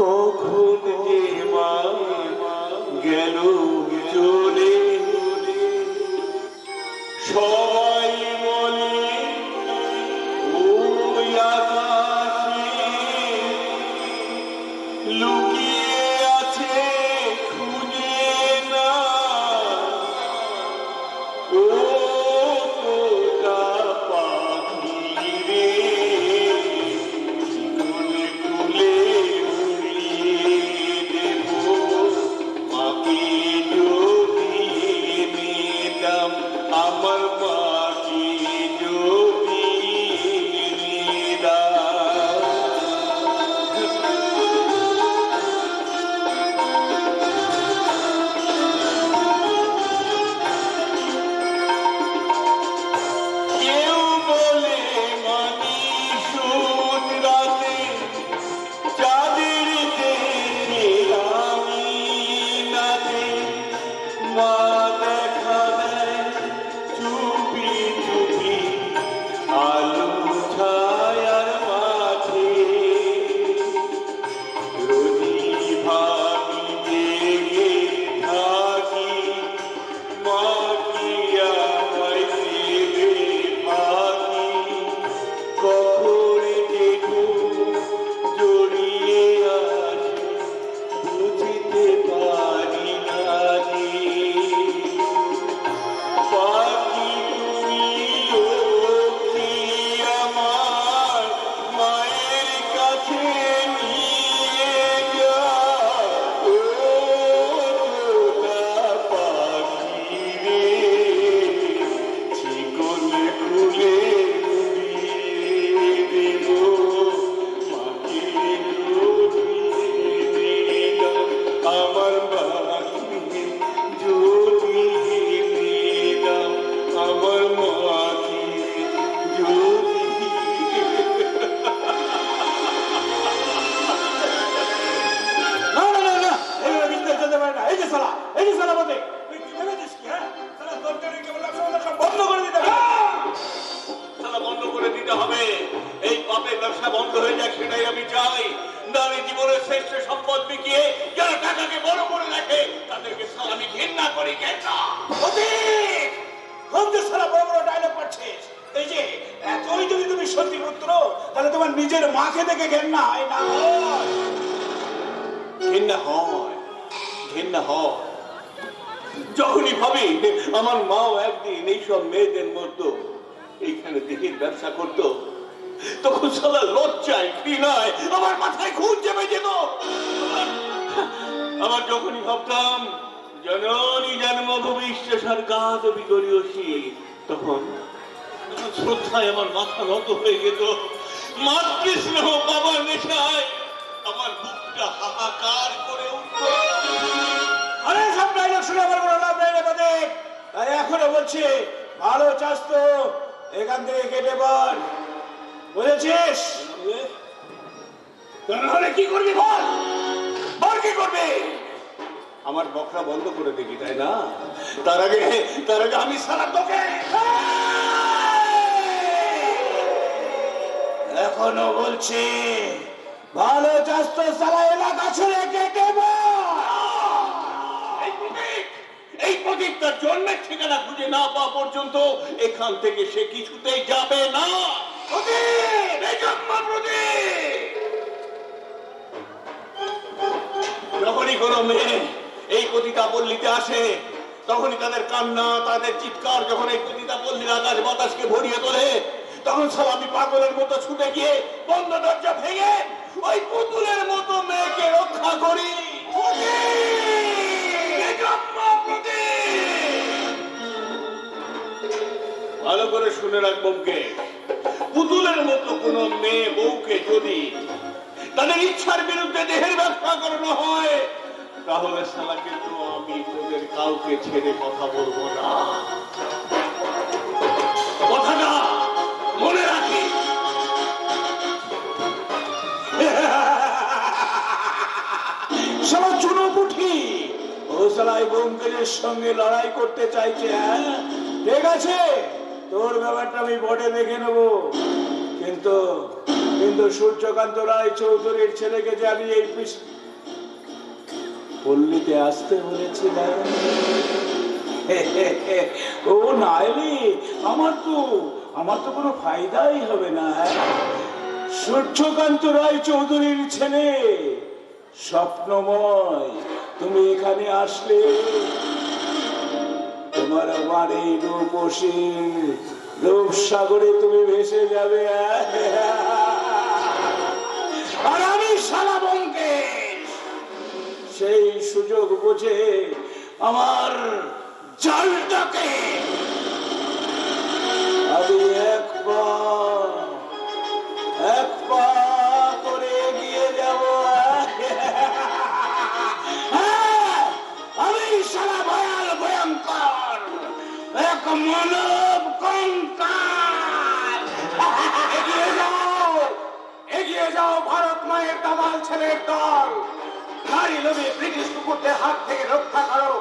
Speaker 6: কখন যে মা গেল চলে। সবাই বলে ওই আকাশে লুকিয়ে আছে, খুঁজে না ও তোতা পাখি রে, কুলে কুলে উড়িয়ে দেব মাকে যদি নিতাম, আমার মাকে যদি নিতাম। কেউ বলে মানিসুন রাতে চাঁদের দেশে আমি নাচে, মা দেখা দেয় চুপি চুপি আলো ছায়ার মাঝে। রোজি ভাবি জেগে থাকি, মা কি আমায় দেবে ফাঁকি, কখন যে ঘুম জড়িয়ে আসে বুঝতে পারি না রে। পাখি তুমি লক্ষ্মী আমার, মায়ের কাছে নিয়ে যাও ও তোতা পাখি রে, শিকল খুলে উড়িয়ে দেব মাকে যদি দিতাম, আমার মাকে যদি দিতাম, আমার মাকে যদি।
Speaker 5: না না না না, এইভাবে বিস্তার চলতে পারে না। এই যে সালা বলতে তুই কি ভেবেছিস কি? হ্যাঁ, সালা দরকারি কেবল সব বন্ধ করে দিতে হবে।
Speaker 6: শালা বন্ধ করে দিতে হবে। এই পাপের ব্যবসা বন্ধ হয়ে যাক, সেটাই আমি চাই। নারী জীবনের শ্রেষ্ঠ সম্পদ বিকিয়ে যারা টাকাকে বড় করে রাখে, তাদেরকে শালা আমি ঘৃণা করি, ঘৃণা।
Speaker 5: অতীত! খুব যে সালা বড় বড় ডায়লগ পাচ্ছিস। এই যে এতই যদি তুমি সত্যি পুত্র, তাহলে তোমার নিজের মাকে দেখে ঘেন্না হয় না?
Speaker 6: ঘৃণা হয় যখনই ভাবি আমার মাও একদিন এইসব মেয়েদের মতো এইখানে দেহের ব্যবসা করতো, তখন শালা লজ্জায় ঘৃণায় আমার মাথায় খুন চেপে যেত। আমার যখনই ভাবতাম জননী জন্মভূমি স্টেশন কাদবি গরিয়সী, তখন শ্রদ্ধায় আমার মাথা নত হয়ে যেত। মাতৃস্নেহ বাবার নেশায় আমার বুকটা হাহাকার করে উঠত।
Speaker 5: আরে সব ডায়লগ শুনে আমার বড় লাভ নাই রে প্রদীপ। তাই এখনো বলছি, ভালো চাস তো এখান থেকে কেটে পড়, বুঝেছিস?
Speaker 6: তাহলে কি করবি বল, বল কি করবি? আমার বকরা বন্ধ করে দিবি তাই না? তার আগে আমি সারা তোকে
Speaker 5: এখনো বলছি, ভালো চাস তো সারা এলাকা ছেড়ে কেটে পড়।
Speaker 6: এই প্রদীপ তার জন্মের ঠিকানা খুঁজে না পাওয়া পর্যন্ত এখান থেকে সে কিছুতেই যাবে না। প্রদীপ, এই জন্ম প্রদীপ। যখনই কোনো মেয়ে এই পতিতা পল্লীতে আসে, তখনই তাদের কান্না, তাদের চিৎকার যখন এই পতিতা পল্লীর আকাশ বাতাসকে ভরিয়ে তোলে, তখন সালামি পাগলের মতো ছুটে গিয়ে বন্ধ দরজা ভেঙে ওই পুতুলের মতো মেয়েকে রক্ষা করি। ভালো করে শুনে রাখবো, পুতুলের মতো কোন মেয়ে বউকে যদি তাদের ইচ্ছার বিরুদ্ধে দেহের ব্যবসা করানো হয়, তাহলে শালা কিন্তু আমি তোদের কাউকে ছেড়ে কথা বলবো না। কথাটা মনে রাখি।
Speaker 5: শালা চুনোপুটি, ও শালা এই ব্যোমকেশের সঙ্গে লড়াই করতে চাইছে। হ্যাঁ ঠিক আছে, তোর ব্যাপারটা আমি বটে দেখে নেব, কিন্তু সূর্যকান্ত রায় চৌধুরীর ছেলেকে যে আমি এই পল্লীতে আসতে বলেছিলাম, ও না এলে আমার তো কোনো ফায়দাই হবে না। সূর্যকান্ত রায় চৌধুরীর ছেলে স্বপ্নময়, তুমি এখানে আসলে তোমার আমার এই রূপসাগরে তুমি ভেসে যাবে। আর আমি শালা ব্যোমকেশ সেই সুযোগ বুঝে আমার জলটাকে আমি এক পা করে এগিয়ে যাব। আমি শালা ভয়াল ভয়ঙ্কর এক মানব কঙ্কাল। এগিয়ে যাও ভারত মায়ের দামাল ছেলের দল। নারী লোভী ব্রিটিশ কুকুরদের হাত থেকে রক্ষা করো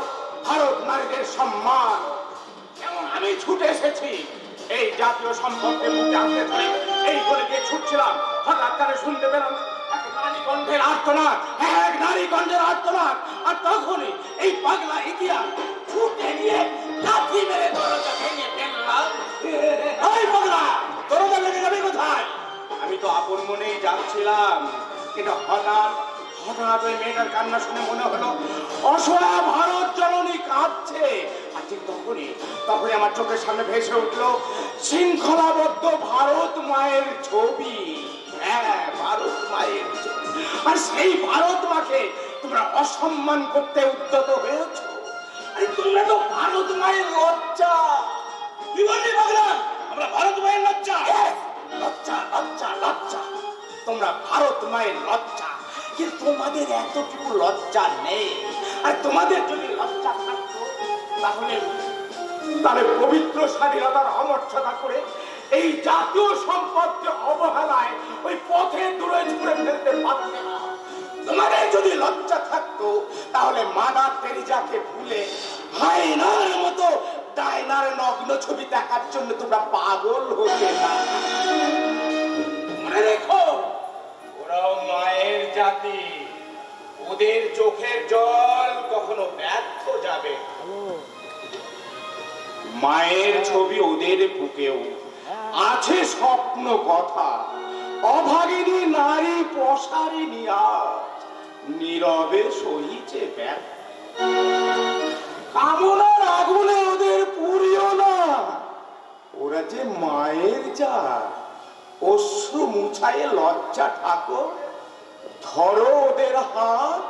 Speaker 5: ভারত নারীদের সম্মান। যেমন আমি ছুটে এসেছি এই জাতীয় সম্পদকে মুখে আনতে ধরে এই করে গিয়ে ছুটছিলাম, হঠাৎ করে শুনতে পেলাম এক নারী কণ্ঠের আর্তনাদ। আর তখনই এই পাগলা ইতিহাস ছুটে গিয়ে লাথি মেরে দরজা ভেঙে ফেললাম। এই পাগলা, দরজা ভেঙে যাবে কোথায়? আমি তো আপন মনেই যাচ্ছিলাম, কিন্তু হঠাৎ ওই মেয়েটার কান্না শুনে মনে হলো অসহায় ভারত জননী কাঁদছে। আর ঠিক তখনই আমার চোখের সামনে ভেসে উঠলো শৃঙ্খলাবদ্ধ ভারত মায়ের ছবি। হ্যাঁ, ভারত মায়ের ছবি। আর সেই ভারত মাকে তোমরা অসম্মান করতে উদ্যত হয়েছ। আরে তোমরা তো ভারত মায়ের লজ্জা। কি বললি পাগলা? আমরা ভারত মায়ের লজ্জা? লজ্জা। তোমরা ভারত মায়ের লজ্জা, কিন্তু তোমাদের এতটুকু লজ্জা নেই। আর তোমাদের যদি লজ্জা থাকতো তাহলে পবিত্র স্বাধীনতার অমর্যাদা করে এই জাতীয় সম্পদকে অবহেলায় ওই পথে দূরে ছুঁড়ে ফেলতে পারতে না। তোমাদের যদি লজ্জা থাকতো তাহলে মাদার তেরেসাকে ভুলে হায়নার মতো ডায়নার নগ্ন ছবি দেখার জন্য তোমরা পাগল হতে না। মনে রেখো, ওরাও মায়ের জাতি, ওদের চোখের জল কখনো ব্যর্থ যাবে। মায়ের ছবি ওদের বুকেও আছে স্বপ্ন কথা। অভাগিনী নারী প্রসারিণী আজ নীরবে সহিছে ব্যর্থ। কামনার আগুনে ওদের পুরিও না, ওরা যে মায়ের জাত। অশ্রু মুছায়ে লজ্জা ঠাকুর, ধরো ওদের হাত।